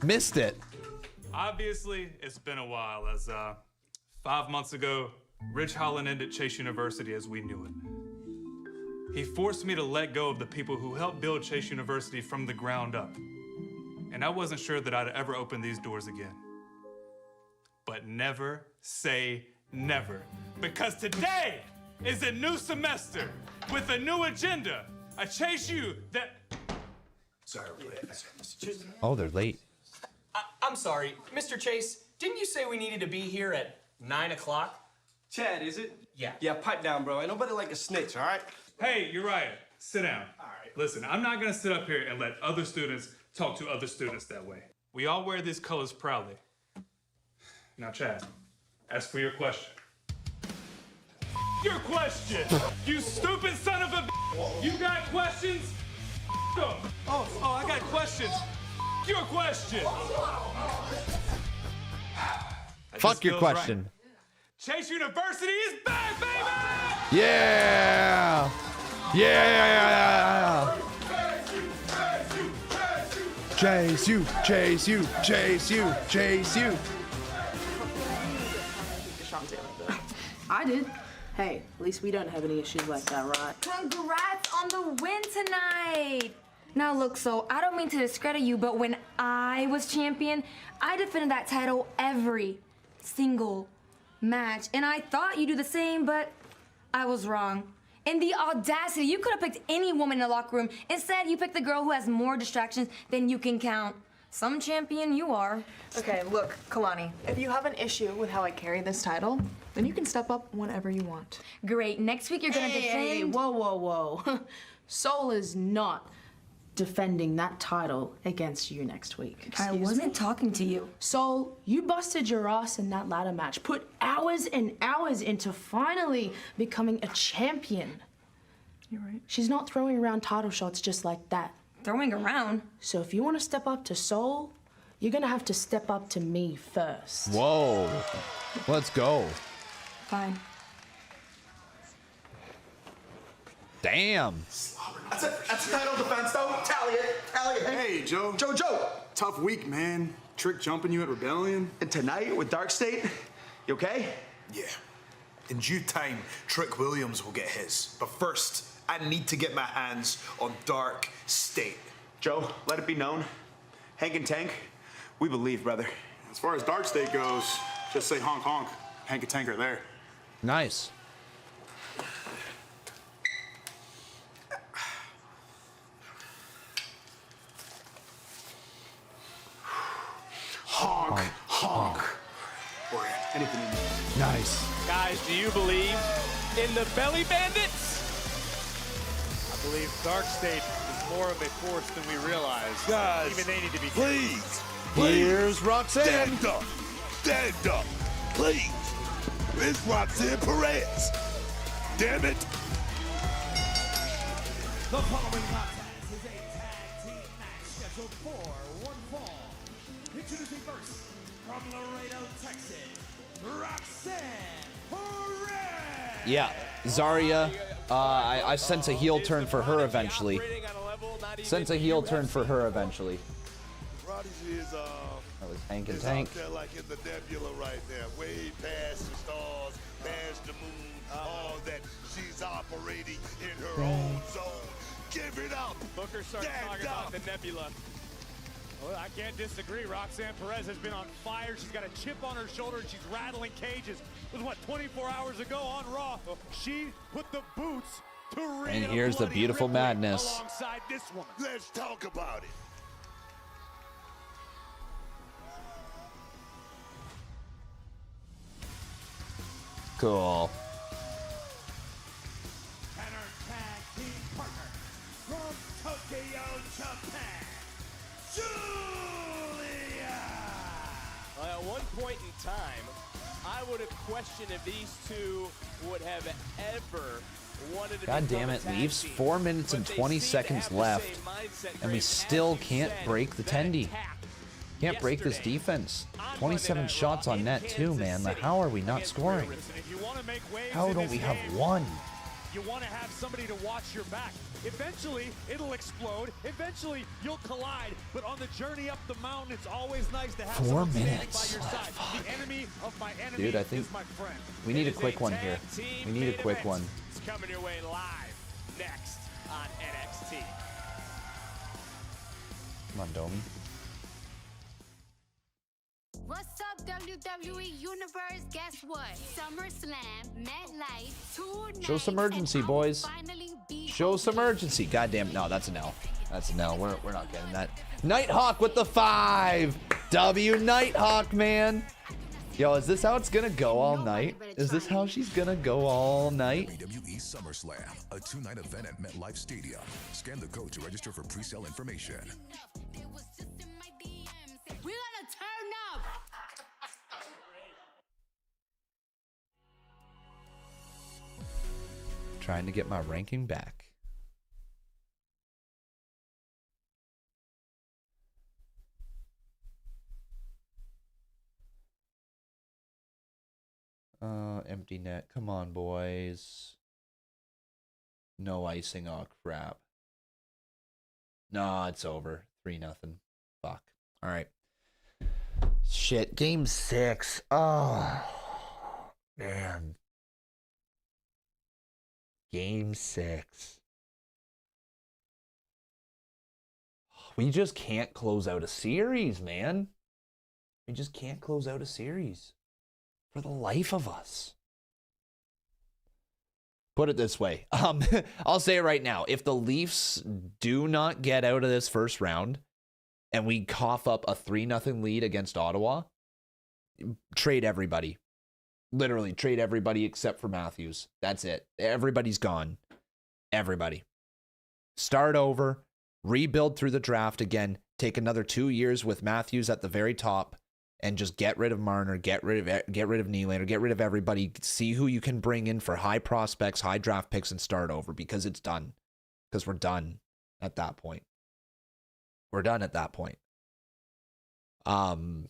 Missed it. Obviously, it's been a while, as 5 months ago, Rich Holland ended Chase University as we knew it. He forced me to let go of the people who helped build Chase University from the ground up. And I wasn't sure that I'd ever open these doors again. But never say never. Because today is a new semester with a new agenda. A Chase U that... Sorry, Oh, they're late. I'm sorry, Mr. Chase, didn't you say we needed to be here at 9 o'clock? Chad, is it? Yeah. Yeah, pipe down, bro. Ain't nobody like a snitch, all right? Hey, Uriah, sit down. All right. Listen, I'm not gonna sit up here and let other students talk to other students that way. We all wear these colors proudly. Now, Chad, as for your question. Your question! You stupid son of a b****. You got questions? Go. Oh, I got questions. Your question. Fuck your question. Right. Chase University is back, baby! Yeah! Yeah! Chase you, chase you, chase you, chase you. I did. Hey, at least we don't have any issues like that, right? Congrats on the win tonight! Now look, so I don't mean to discredit you, but when I was champion, I defended that title every single match. And I thought you'd do the same, but I was wrong. And the audacity, you could have picked any woman in the locker room. Instead, you picked the girl who has more distractions than you can count. Some champion you are. Okay, look, Kalani, if you have an issue with how I carry this title, then you can step up whenever you want. Great, next week you're gonna defend... Hey, whoa. Soul is not defending that title against you next week. I wasn't talking to you. Soul, you busted your ass in that ladder match. Put hours and hours into finally becoming a champion. You're right. She's not throwing around title shots just like that. Throwing around? So if you want to step up to Soul, you're gonna have to step up to me first. Whoa. Let's go. Fine. Damn. That's a title defense, though. Tally it. Hey, Joe. Joe. Tough week, man. Trick jumping you at Rebellion. And tonight with Dark State, you okay? Yeah. In due time, Trick Williams will get his. But first, I need to get my hands on Dark State. Joe, let it be known. Hank and Tank, we believe, brother. As far as Dark State goes, just say honk honk. Hank and Tank are there. Nice. honk, or anything in there. Nice. Guys, do you believe in the belly bandits? I believe Dark State is more of a force than we realize. Guys, even they need to be please. Here's Roxanne. Stand up. Stand up. Please. It's Roxanne Perez. Damn it. The following contest is a tag team match scheduled for one fall. Introducing first, from Laredo, Texas, Roxanne Perez. Yeah, Zarya. I sense a heel turn for her eventually. Sense a heel turn for her eventually. That was Hank and Tank. Out there like in the nebula right there, way past the stars, past the moon, all that. She's operating in her own zone. Give it up. Booker started talking about the nebula. Well, I can't disagree. Roxanne Perez has been on fire. She's got a chip on her shoulder and she's rattling cages. It was what, 24 hours ago on Raw? She put the boots to Rhea. And here's the beautiful Ripley madness. alongside this woman. Let's talk about it. Cool. And her tag team partner from Tokyo, Japan, Giulia. At one point in time, I would have questioned if these two would have ever wanted to. God damn it, Leafs. 4 minutes and 20 seconds left, and we still can't break the tendy. Can't break this defense. 27 shots on net too, man. Like, how are we not scoring? How don't we have one? You want to have somebody to watch your back. Eventually, it'll explode. Eventually, you'll collide. But on the journey up the mountain, it's always nice to have 4 someone standing minutes. by your side. The enemy of my enemy Dude, I think is my friend. we need It a is quick one here. tag team We need a main quick event. one. It's coming your way live next on NXT. Come on, Domi. What's up, WWE Universe? Guess what? SummerSlam, MetLife, 2 nights. Show some urgency, and I will boys. finally be Show some urgency. Goddamn. No, that's an L. That's an L. We're not getting that. Nighthawk with the 5. W Nighthawk, man. Yo, is this how it's gonna go all night? Is this how she's gonna go all night? WWE SummerSlam, a 2-night event at MetLife Stadium. Scan the code to register for pre-sale information. We're gonna turn up. Trying to get my ranking back. Empty net. Come on, boys. No icing. Oh, crap. No, it's over. 3-0. Fuck. All right. Shit. Game 6. Oh, man. Game 6. We just can't close out a series, man. We just can't close out a series. For the life of us. Put it this way. I'll say it right now. If the Leafs do not get out of this first round and we cough up a 3-0 lead against Ottawa, trade everybody. Literally, trade everybody except for Matthews. That's it. Everybody's gone. Everybody. Start over. Rebuild through the draft again. Take another 2 years with Matthews at the very top. And just get rid of Marner, get rid of Nylander, get rid of everybody. See who you can bring in for high prospects, high draft picks, and start over because it's done. Because we're done at that point. We're done at that point. Like,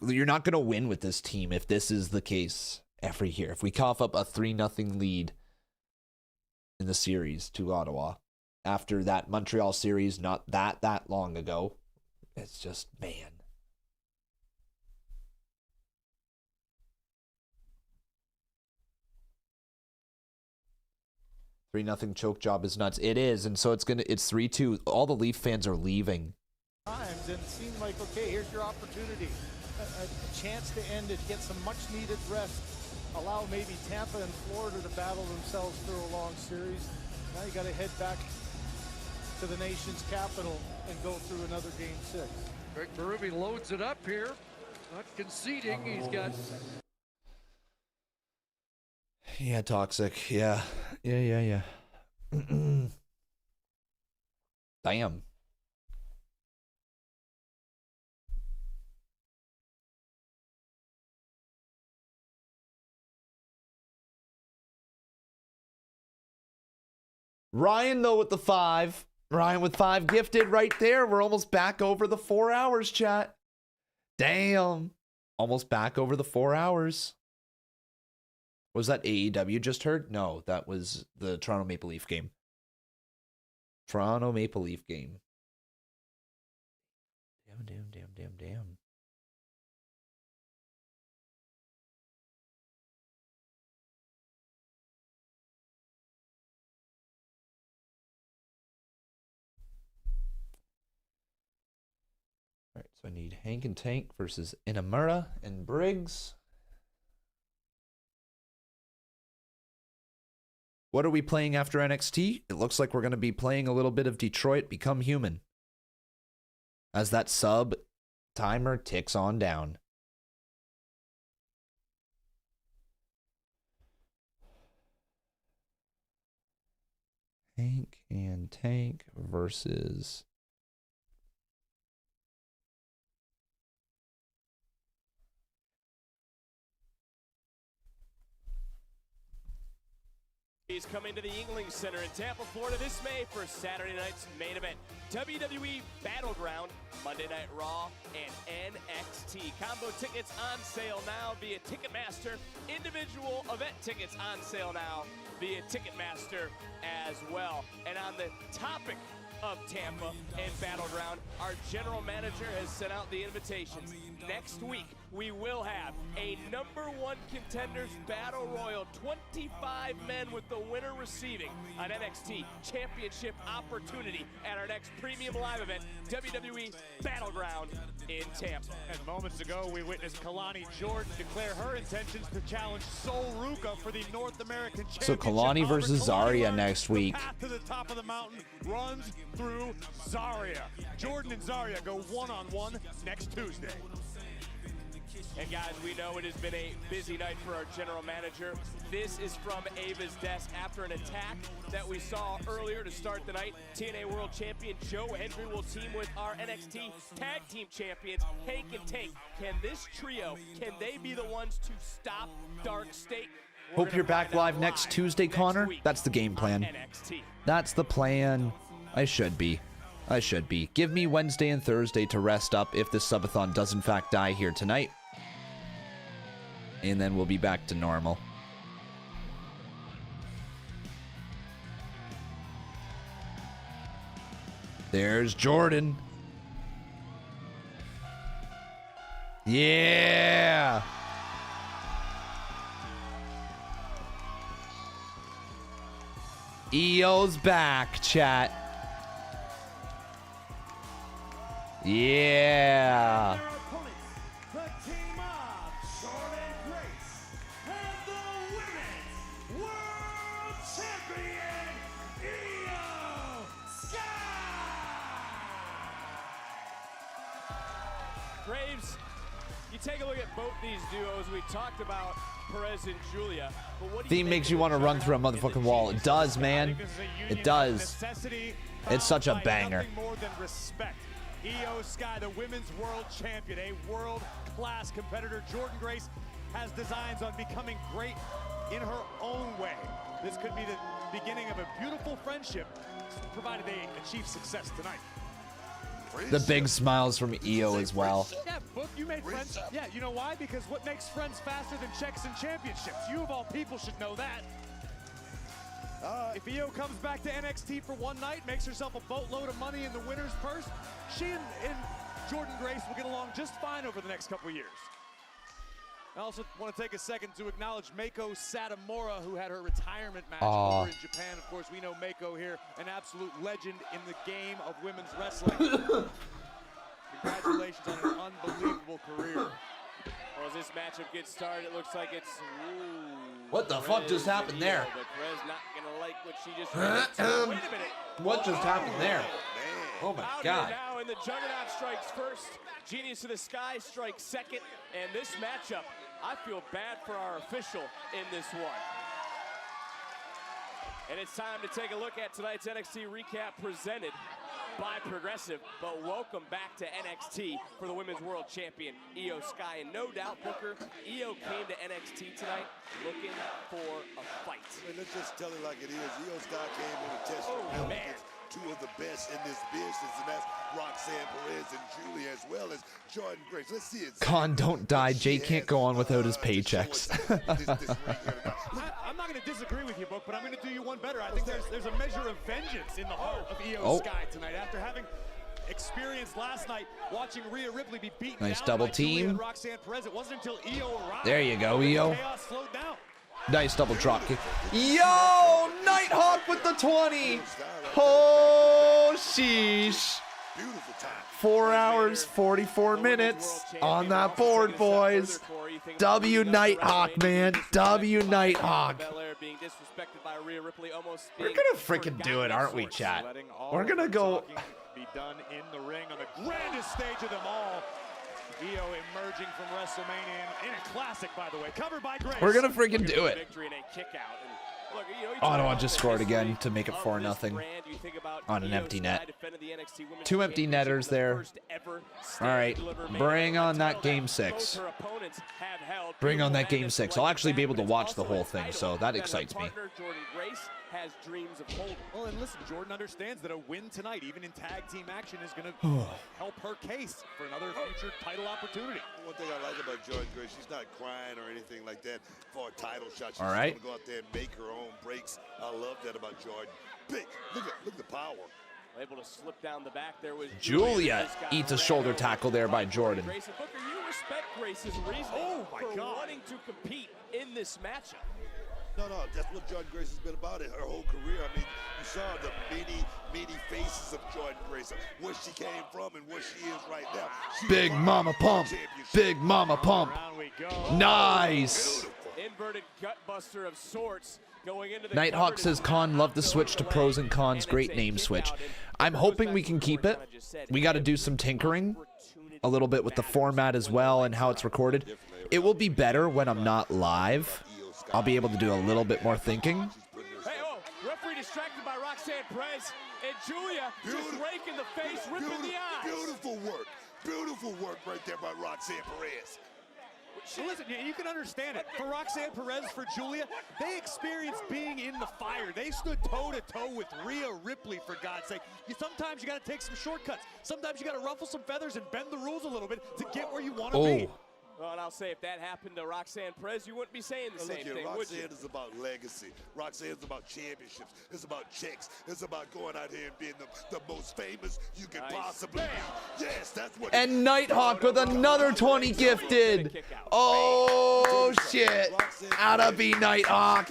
you're not going to win with this team if this is the case every year. If we cough up a 3-0 lead in the series to Ottawa after that Montreal series not that long ago, it's just, man. Three 0 choke job is nuts. It is, and so it's 3-2. All the Leaf fans are leaving. Times and it seemed like, okay, here's your opportunity, a chance to end it, get some much-needed rest, allow maybe Tampa and Florida to battle themselves through a long series. Now you got to head back to the nation's capital and go through another Game 6. Greg Berube loads it up here, not conceding. He's got. Yeah, toxic. Yeah. Damn. Ryan, though, with the 5. Ryan with 5 gifted right there. We're almost back over the 4 hours, chat. Damn. Almost back over the 4 hours. Was that AEW just heard? No, that was the Toronto Maple Leaf game. Toronto Maple Leaf game. Damn. All right, so I need Hank and Tank versus Inamura and Briggs. What are we playing after NXT? It looks like we're going to be playing a little bit of Detroit Become Human. As that sub timer ticks on down. Hank and Tank versus... He's coming to the Yuengling Center in Tampa, Florida this May for Saturday night's main event. WWE Battleground, Monday Night Raw, and NXT. Combo tickets on sale now via Ticketmaster. Individual event tickets on sale now via Ticketmaster as well. And on the topic of Tampa and Battleground, our general manager has sent out the invitations. Next week, we will have a #1 contenders battle royal, 25 men with the winner receiving an NXT championship opportunity at our next premium live event, WWE Battleground in Tampa. And moments ago, we witnessed Kalani Jordan declare her intentions to challenge Sol Ruka for the North American Championship. So Kalani versus Zarya next week. The path to the top of the mountain runs through Zarya. Jordan and Zarya go one-on-one next Tuesday. And guys, we know it has been a busy night for our general manager. This is from Ava's desk after an attack that we saw earlier to start the night. TNA World Champion Joe Hendry will team with our NXT Tag Team Champions, Hank and Tank. Can this trio, can they be the ones to stop Dark State? Hope you're back live next Tuesday, Connor. That's the game plan. That's the plan. I should be. Give me Wednesday and Thursday to rest up if this subathon does in fact die here tonight. And then we'll be back to normal. There's Jordan. Yeah. EO's back, chat. Yeah. The team of Shawn and Grace and the Women's World Champion, IYO SKY! Graves, you take a look at both these duos. We talked about Perez and Giulia. But what do you Theme makes you want to run through a motherfucking wall. It does, man. It does. It's such a banger. More than respect. IYO SKY, the Women's World Champion, a world-class competitor. Jordan Grace has designs on becoming great in her own way. This could be the beginning of a beautiful friendship, provided they achieve success tonight. The big smiles from EO as well. Yeah, Book, you made friends. Yeah, you know why? Because what makes friends faster than checks and championships? You of all people should know that. If IYO comes back to NXT for one night, makes herself a boatload of money in the winner's purse, she and Jordan Grace will get along just fine over the next couple years. I also want to take a second to acknowledge Meiko Satomura, who had her retirement match over in Japan. Of course, we know Meiko here, an absolute legend in the game of women's wrestling. Congratulations on an unbelievable career. Well, as this matchup gets started, it looks like it's. What the fuck just happened there? But Perez not gonna like what she just did. Wait a minute. What just happened there? Oh my Out God. here now, and the Juggernaut strikes first. Genius of the Sky strikes second. And this matchup, I feel bad for our official in this one. And it's time to take a look at tonight's NXT recap presented by Progressive. But welcome back to NXT for the Women's World Champion, IYO SKY. And no doubt, Booker, IYO came to NXT tonight looking for a fight. Well, let's just tell it like it is. IYO SKY came in to test her against two of the best in this business, and that's Roxanne Perez and Giulia, as well as Jordan Grace. Let's see it. Con, don't die. Jay can't go on without his paychecks. I'm not going to disagree with you, Book, but I'm going to do you one better. I think there's a measure of vengeance in the heart of IYO SKY tonight. After having experienced last night watching Rhea Ripley be beaten Nice down double by Giulia team. and Roxanne Perez, it wasn't until IYO arrived. There you go, IYO. Chaos slowed down. Nice double drop kick. Yo, Nighthawk with the 20. Oh, sheesh. 4 hours, 44 minutes on that board, boys. W Nighthawk, man. W Nighthawk. We're gonna freaking do it, aren't we, chat? We're gonna go. Be done in the ring on the grandest stage of them all. IYO emerging from WrestleMania in a classic, by the way, covered by Grace. We're gonna freaking do it. Victory and a kick out. And look, Ottawa just scored again to make it 4-0 on an empty net. 2 empty netters there. All right, bring on that game 6. Bring on that game 6. I'll actually be able to watch the whole thing, so that excites me. Jordan Grace has dreams of holding. Well, and listen, Jordan understands that a win tonight, even in tag team action, is going to help her case for another future title opportunity. One thing I like about Jordan Grace, she's not crying or anything like that for a title shot. She's All right. going to go out there and make her own breaks. I love that about Jordan. Big, look at the power. Able to slip down the back. There was Giulia eats a shoulder tackle there by Jordan. Grace and Booker, you respect Grace's reasoning for wanting to compete in this matchup. No, that's what Jordan Grace has been about in her whole career. I mean, you saw the many faces of Jordan Grace, where she came from and where she is right now. Big mama pump. Big mama pump. Nice. Inverted gutbuster of sorts. Going into the Nighthawk says, Con, love the switch to pros and cons. Great name switch. I'm hoping we can keep it. We got to do some tinkering a little bit with the format as well and how it's recorded. It will be better when I'm not live. I'll be able to do a little bit more thinking. Hey, referee distracted by Roxanne Perez and Giulia just raking the face, ripping the eyes. Beautiful work right there by Roxanne Perez. Listen, you can understand it. For Roxanne Perez, for Giulia, they experienced being in the fire. They stood toe-to-toe with Rhea Ripley, for God's sake. Sometimes you got to take some shortcuts. Sometimes you got to ruffle some feathers and bend the rules a little bit to get where you want to be. Well, and I'll say if that happened to Roxanne Perez, you wouldn't be saying the same thing, would you? Roxanne is about legacy. Roxanne is about championships. It's about chicks. It's about going out here and being the most famous you can possibly be. Yes, that's what. And Nighthawk with another 20 gifted. Oh, shit. Gotta be Nighthawk.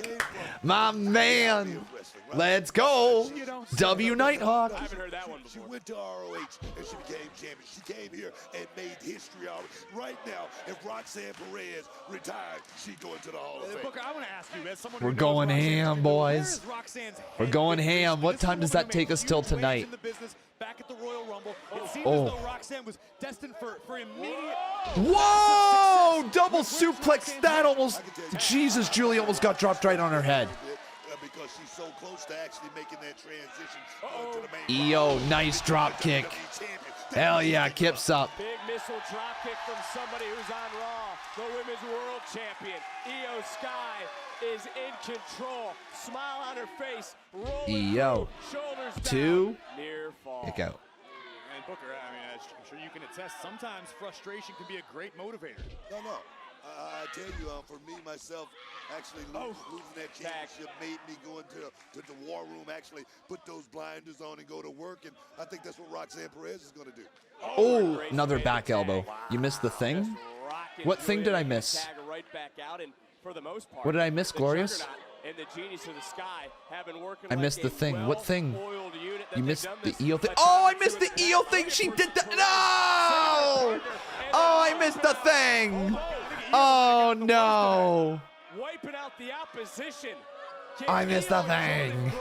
My man. Let's go. W Nighthawk. I haven't heard that one before. She went to ROH and she became champion. She came here and made history out. Right now, if Roxanne Perez retired, she'd go into the Hall of Fame. Booker, I want to ask you, as someone We're going ham, boys. We're going ham. What time does that take us till tonight? Back at the Royal Rumble, it seemed as though Roxanne was destined for immediate. Whoa! Double suplex. That almost. Jesus, Giulia almost got dropped right on her head. Because she's so close to actually making that transition to the main. IYO, nice drop kick. Hell yeah, Kip's up. Big missile drop kick from somebody who's on Raw. The Women's World Champion, IYO SKY, is in control. Smile on her face. IYO. Shoulders down. 2. Near fall. Kick out. And Booker, I mean, I'm sure you can attest, sometimes frustration can be a great motivator. No. I tell you, for me, myself, actually losing that championship made me go into the war room, actually put those blinders on and go to work, and I think that's what Roxanne Perez is going to do. Oh, another back elbow. You missed the thing? What thing did I miss? What did I miss, Glorious? I missed the thing. What thing? You missed the IYO thing. Oh, I missed the IYO thing. She did that. No! Oh, I missed the thing. Oh, no. Wiping out the opposition. I missed the thing.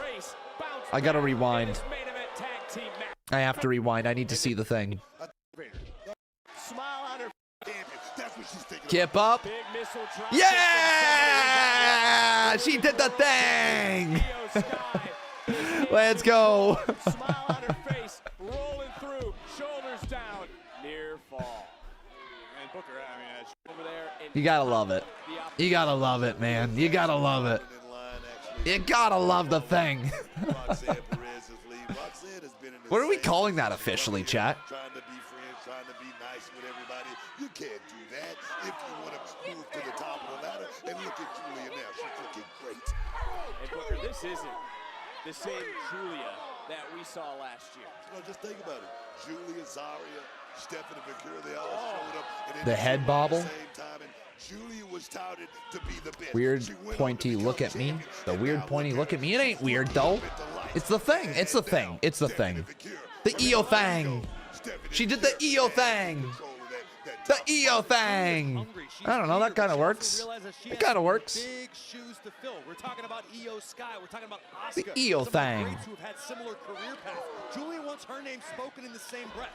I gotta rewind. I have to rewind. I need to see the thing. Kip up. Yeah! She did the thing. Let's go. Smile on her face, rolling through, shoulders down, near fall. And Booker, I mean, over there. You gotta love it. You gotta love it, man. You gotta love it. You gotta love the thing. What are we calling that officially, chat? Trying to be friends, trying to be nice with everybody. You can't do that if you want to move to the top of the ladder. And look at Giulia now. She's looking great. And Booker, this isn't the same Giulia that we saw last year. No, just think about it. Giulia, Zaria, Stephanie Vicura, they all showed up. And The head bobble. Giulia was touted to be the best. Weird pointy look at me. The weird pointy look at me. It ain't weird though. It's the thing. It's the thing. It's the thing. The EO thing. She did the EO thing. The EO thing. I don't know. That kind of works. It kind of works. Big shoes to fill. We're talking about IYO SKY. We're talking about The Asuka. EO Some of the thing. greats who have had similar career paths. Giulia wants her name spoken in the same breath.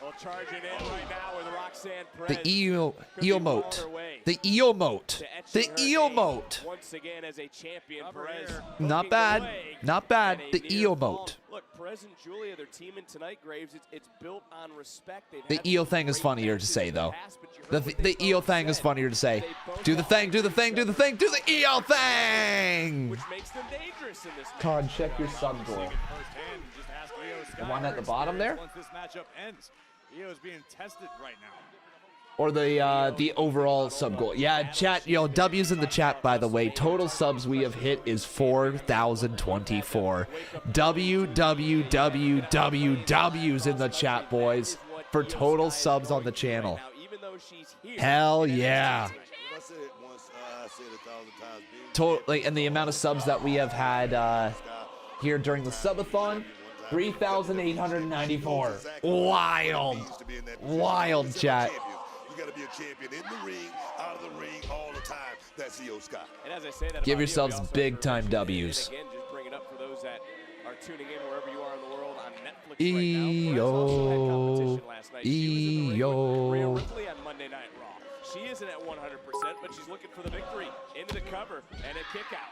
Well, charging in right now with Roxanne Perez. The EO mote. The EO mote. The EO mote. Once again as a champion, Perez. Not bad. Not bad. The EO mote. Look, Perez and Giulia, they're teaming tonight, Graves. It's built on respect. The EO thing is funnier to say though. The EO thing is funnier to say. Do the thing. Do the thing. Do the thing. Do the EO thing. Which makes them dangerous in this match. Todd, check your sub goal. The one at the bottom there? Once this matchup ends, IYO is being tested right now. Or the overall sub goal. Yeah, chat, yo, W's in the chat, by the way. Total subs we have hit is 4,024. W's in the chat, boys, for total subs on the channel. Hell yeah. Totally, and the amount of subs that we have had here during the subathon, 3,894. Wild. Wild, chat. You got to be a champion in the ring, out of the ring, all the time. That's IYO SKY. And as I say that, Give about yourselves IYO, we also big time have- W's. And again, just bring it up for those that are tuning in wherever you are in the world on Netflix EO. Rhea EO. Ripley on Monday Night Raw. She isn't at 100%, but she's looking for the victory. Into the cover and a kick out.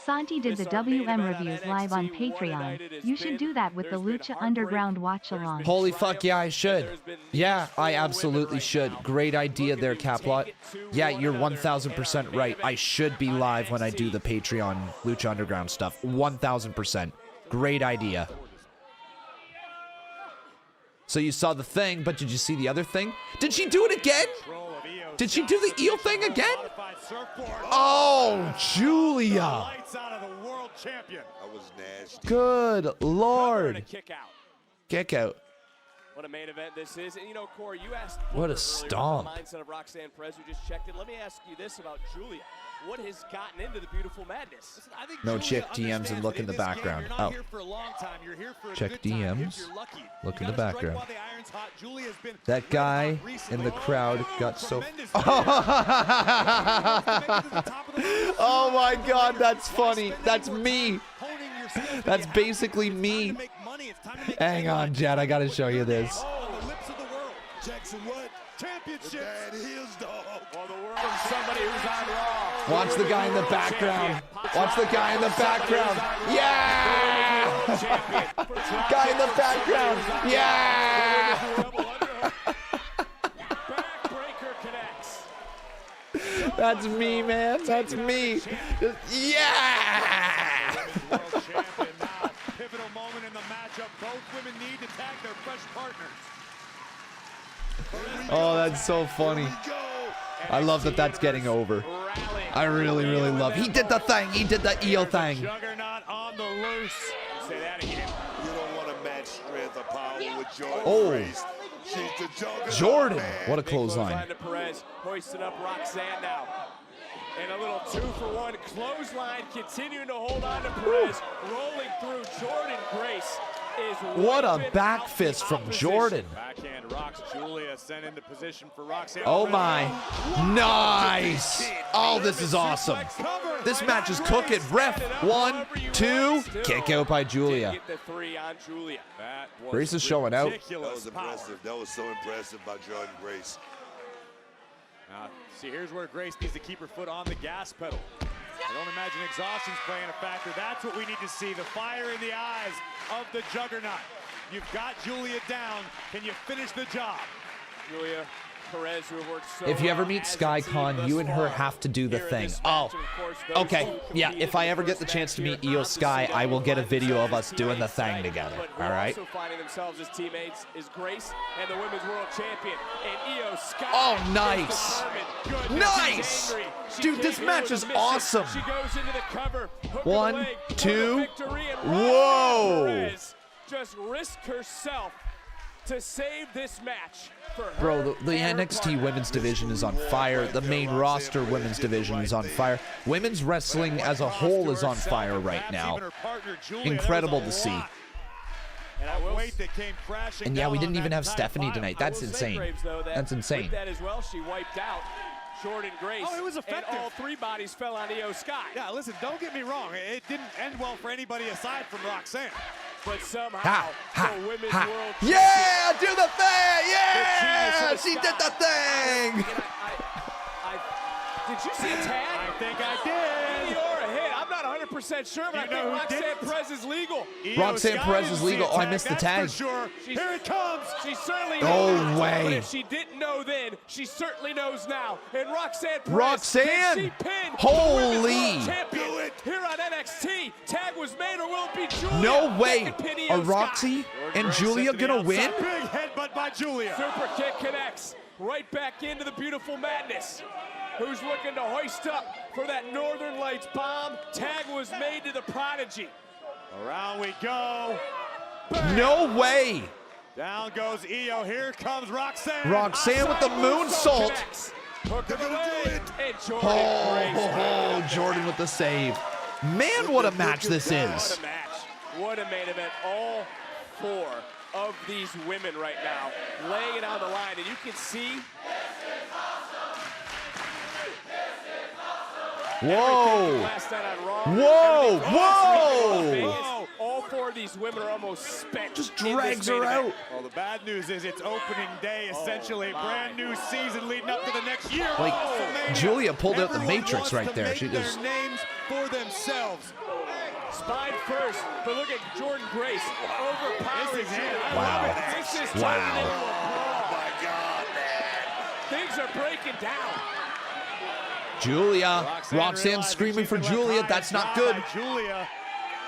Santi did the WM reviews live on Patreon. You should do that with the Lucha Underground Watch Along. Holy fuck, yeah, I should. Yeah, I absolutely should. Great idea there, Caplot. Yeah, you're 1,000% right. I should be live when I do the Patreon Lucha Underground stuff. 1,000%. Great idea. So you saw the thing, but did you see the other thing? Did she do it again? Did she do the eel thing again? Oh, Giulia. Good Lord. Kick out. What a main event this is. And you know, Corey, you asked What a Booker earlier stomp. about the mindset of Roxanne Perez, who just checked in. Let me ask you this about Giulia. What has gotten into the beautiful madness? Listen, I think No, Giulia check DMs and look in the understands that background. You're not Oh. here for a long time. You're here for a Check good time if DMs. you're lucky. Look You in the gotta strike background. while the iron's hot. Giulia's been That guy in the crowd got so... Oh my God, that's funny. That's me. That's basically me. Hang on, Jed, I gotta show you this. Jackson what? Championship. That is dog. Well, the world of somebody who's on Raw. Watch the guy in the background. Watch the guy in the background. Yeah! Guy in the background. Yeah! Backbreaker connects. That's me, man. That's me. Yeah! Pivotal moment in the matchup. Both women need to tag their fresh partners. Oh, that's so funny. I love that that's getting over. I really, really love. He did the thing. He did the eel thing. Juggernaut on the loose. Say that again. You don't want to match strength or power with Jordan. Oh. Grace. She's the juggernaut, Jordan. man. What a clothesline. To Perez, hoisting up Roxanne now. And a little 2-for-1 clothesline, continuing to hold on to Perez, rolling through Jordan Grace. What a back fist from Jordan. Backhand rocks Giulia sent into position for Roxanne. Oh my. Nice. Oh, this is awesome. This match is cooking. Ref, 1, 2. Kick out by Giulia. Get the 3 on Giulia. Grace is showing out. That was impressive. That was so impressive by Jordan Grace. Now, see, here's where Grace needs to keep her foot on the gas pedal. I don't imagine exhaustion's playing a factor. That's what we need to see, the fire in the eyes of the juggernaut. You've got Giulia down. Can you finish the job? Giulia Perez, who worked so If you ever hard meet as a SkyCon, team you thus and her far. have to do the Here in thing. this Oh, match, and of course, those okay. who Yeah, competed if I in ever get the first chance to match meet here IYO SKY, I will get a video of us doing the thing together. But All right? also finding themselves as teammates is Grace and the Women's World Champion, and IYO SKY. Oh, nice. Nice. Dude, this match is awesome. She goes into the cover. Hook of the 1, leg, 2. victory, and Whoa. Perez just risked herself to save this match for her. Bro, the NXT women's division is on fire. The main roster women's division is on fire. Women's wrestling as a whole is on fire right now. Incredible to see. And yeah, we didn't even have Stephanie tonight. That's insane. That's insane. With that as well, she wiped out Jordan Grace. Oh, it was effective. And all 3 bodies fell on IYO SKY. Yeah, listen, don't get me wrong. It didn't end well for anybody aside from Roxanne. But somehow, the Women's World Yeah, do the thing! Yeah! She did the thing! Did you see a tag? I think I did. Or a hit. I'm not 100% sure, but I think Roxanne Perez is legal. Roxanne Perez is legal. Oh, I missed the tag. Sure. Here it comes. She certainly No knows. way. But if she didn't know then, she certainly knows now. And Roxanne Perez, Roxanne! can she pin Holy. the Women's World Champion here on NXT? Tag was made, or will it be Giulia? No way. That can pin Are IYO SKY. Roxy and Giulia gonna win? Big headbutt by Giulia. Super kick connects right back into the beautiful madness. Who's looking to hoist up for that Northern Lights bomb? Tag was made to the Prodigy. Around we go. No way. Down goes IYO. Here comes Roxanne. Roxanne with the moonsault. Hook of the leg. And Jordan Oh, Jordan with the save. Man, what a match this What is. a match. What a main event. All 4 of these women right now laying it on the line. And you can see Whoa. last night on Raw. Whoa. Everything Whoa. Vegas, all 4 of these women are almost spent. Just in this drags main her event. out. Well, the bad news is it's opening day, essentially. my Brand new season leading up to the next year. Like, WrestleMania. Julia pulled out the Everyone Matrix wants right to there. make She just... their names for themselves. Spine first, but look at Jordan Grace overpowering Giulia. Wow. This is turning Wow. into a brawl. Oh my God, man. Things are breaking down. Julia. Roxanne screaming for Julia. That's not good. Giulia.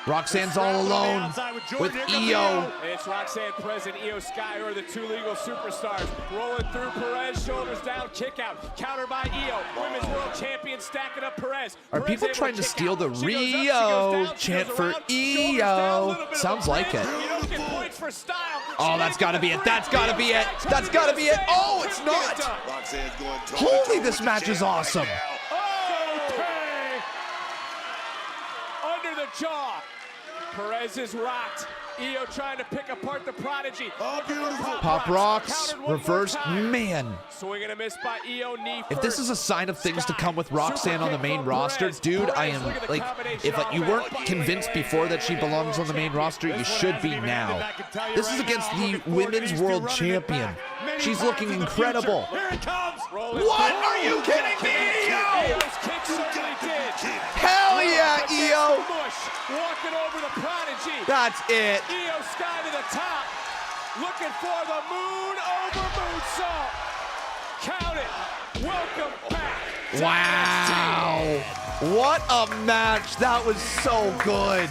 Roxanne's all alone with IYO. And it's Roxanne Perez and IYO SKY, who are the 2 legal superstars. Rolling through Perez, shoulders down, kick out. Counter by IYO. Women's World Champion stacking up Perez. Are Perez people able trying to kick steal out. the She goes up, she goes Rio down, she chant goes for around, shoulders down, a little bit of Sounds a like bridge. it. You don't get points for style. Oh, that's got to be it. That's got to be it. That's got to be it. Oh, it's not. Roxanne's going toe-to-toe Holy, this with the match is champ right awesome. now. Under the jaw. Perez is rocked. IYO trying to pick apart the Prodigy. Oh, beautiful. Pop rocks. Countered one more Reversed. time. Man. Swing and a miss by IYO, knee If this is a sign of things to come with Roxanne on the main roster, dude, I am like, if you weren't convinced before that she belongs on the main roster, you should be now. This is against the Women's World Champion. She's looking incredible. Here it comes. What? Are you kidding me, IYO? IYO's kick certainly did. Hell yeah, IYO. Walking over the Prodigy. That's it. IYO SKY to the top. Looking for the moon over moonsault. Count it. Welcome back. Wow. What a match. That was so good.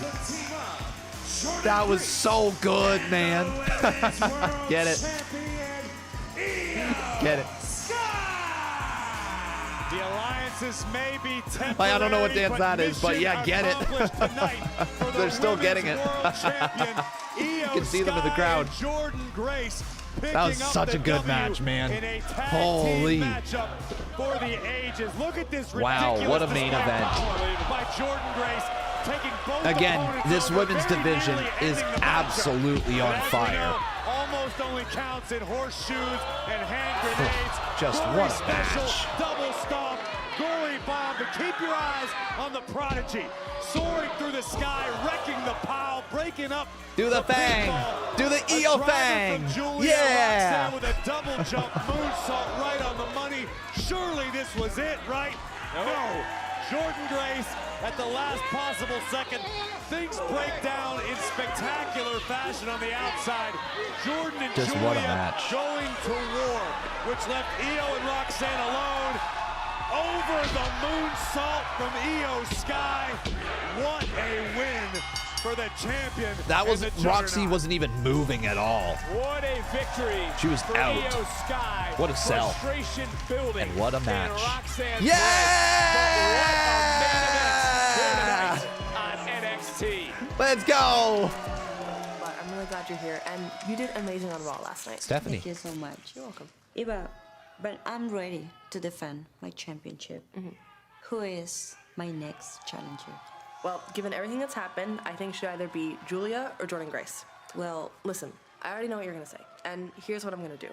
That was so good, man. Get it. Get it. The alliances may be temporary, I don't know what dance that is, but yeah, get it. They're still getting it. You can see them in the crowd. That was such a good match, man. Holy. For the ages. Look at this wow, what a main event. By Jordan Grace, taking both Again, opponents this over, women's very division nearly is ending the matchup. absolutely on But as we fire. know, almost only counts in horseshoes and hand grenades. Just Gory what a special, match. double stomp, gory bomb, but keep your eyes on the Prodigy. Soaring through the sky, wrecking the pile, breaking up. Do the thing. pinfall. Do the A EO driver thing. from Giulia, Yeah. Roxanne with a double jump moonsault right on the money. Surely this was it, right? No. Jordan Grace at the last possible second. Things break down in spectacular fashion on the outside. Jordan and Just Giulia what a match. going to war, which left Io and Roxanne alone. Over the moonsault from IYO SKY. What a win for the champion. That was and the Roxy juggernaut. wasn't even moving at all. What a victory. She was for out. IYO SKY. What a sell. Frustration building. And what a match. Roxanne Yeah! on NXT. Let's go. But I'm really glad you're here, and you did amazing on Raw last night. Stephanie. Thank you so much. You're welcome. Eva, but I'm ready to defend my championship. Who is my next challenger? Well, given everything that's happened, I think should either be Giulia or Jordan Grace. Well, listen, I already know what you're gonna say, and here's what I'm gonna do.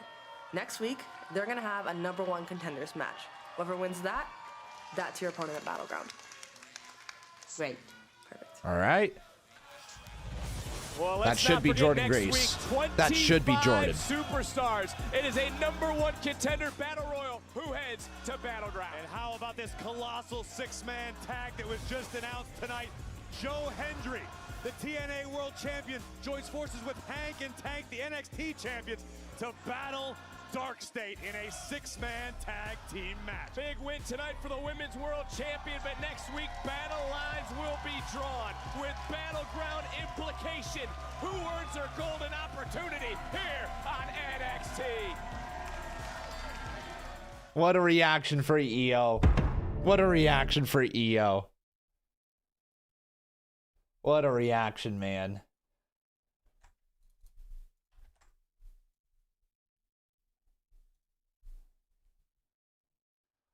Next week, they're gonna have a #1 contenders match. Whoever wins that, that's your opponent at Battleground. Great. Perfect. All right. Well, That let's should not be forget Jordan next Grace. week, That should be 25 Jordan. Superstars. It is a #1 contender battle royal. Who heads to Battleground? And how about this colossal six-man tag that was just announced tonight? Joe Hendry, the TNA World Champion, joins forces with Hank and Tank, the NXT champions, to battle Dark State in a six-man tag team match. Big win tonight for the Women's World Champion, but next week battle lines will be drawn with Battleground implication. Who earns their golden opportunity here on NXT? What a reaction for EO. What a reaction for EO. What a reaction, man.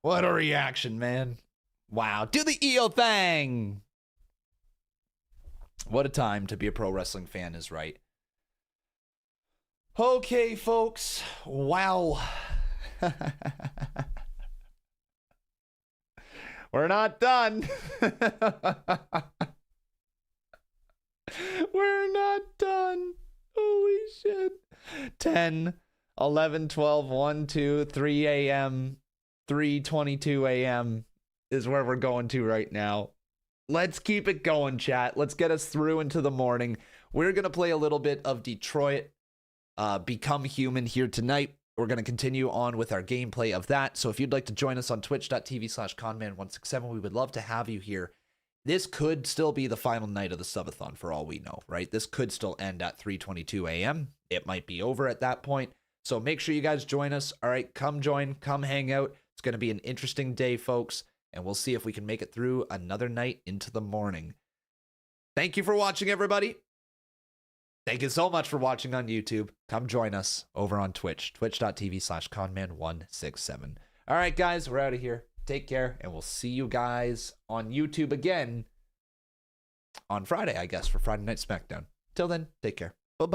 What a reaction, man. Wow. Do the EO thing. What a time to be a pro wrestling fan is right. Okay, folks. Wow. We're not done. We're not done. Holy shit. 10, 11, 12, 1, 2, 3 a.m., 3:22 a.m. is where we're going to right now. Let's keep it going, chat. Let's get us through into the morning. We're going to play a little bit of Detroit Become Human here tonight. We're going to continue on with our gameplay of that. So if you'd like to join us on twitch.tv/conman167, we would love to have you here. This could still be the final night of the subathon for all we know, right? This could still end at 3:22 a.m. It might be over at that point. So make sure you guys join us. All right, come join, come hang out. It's going to be an interesting day, folks, and we'll see if we can make it through another night into the morning. Thank you for watching, everybody. Thank you so much for watching on YouTube. Come join us over on Twitch, twitch.tv/conman167. All right, guys, we're out of here. Take care, and we'll see you guys on YouTube again on Friday, I guess, for Friday Night SmackDown. Till then, take care.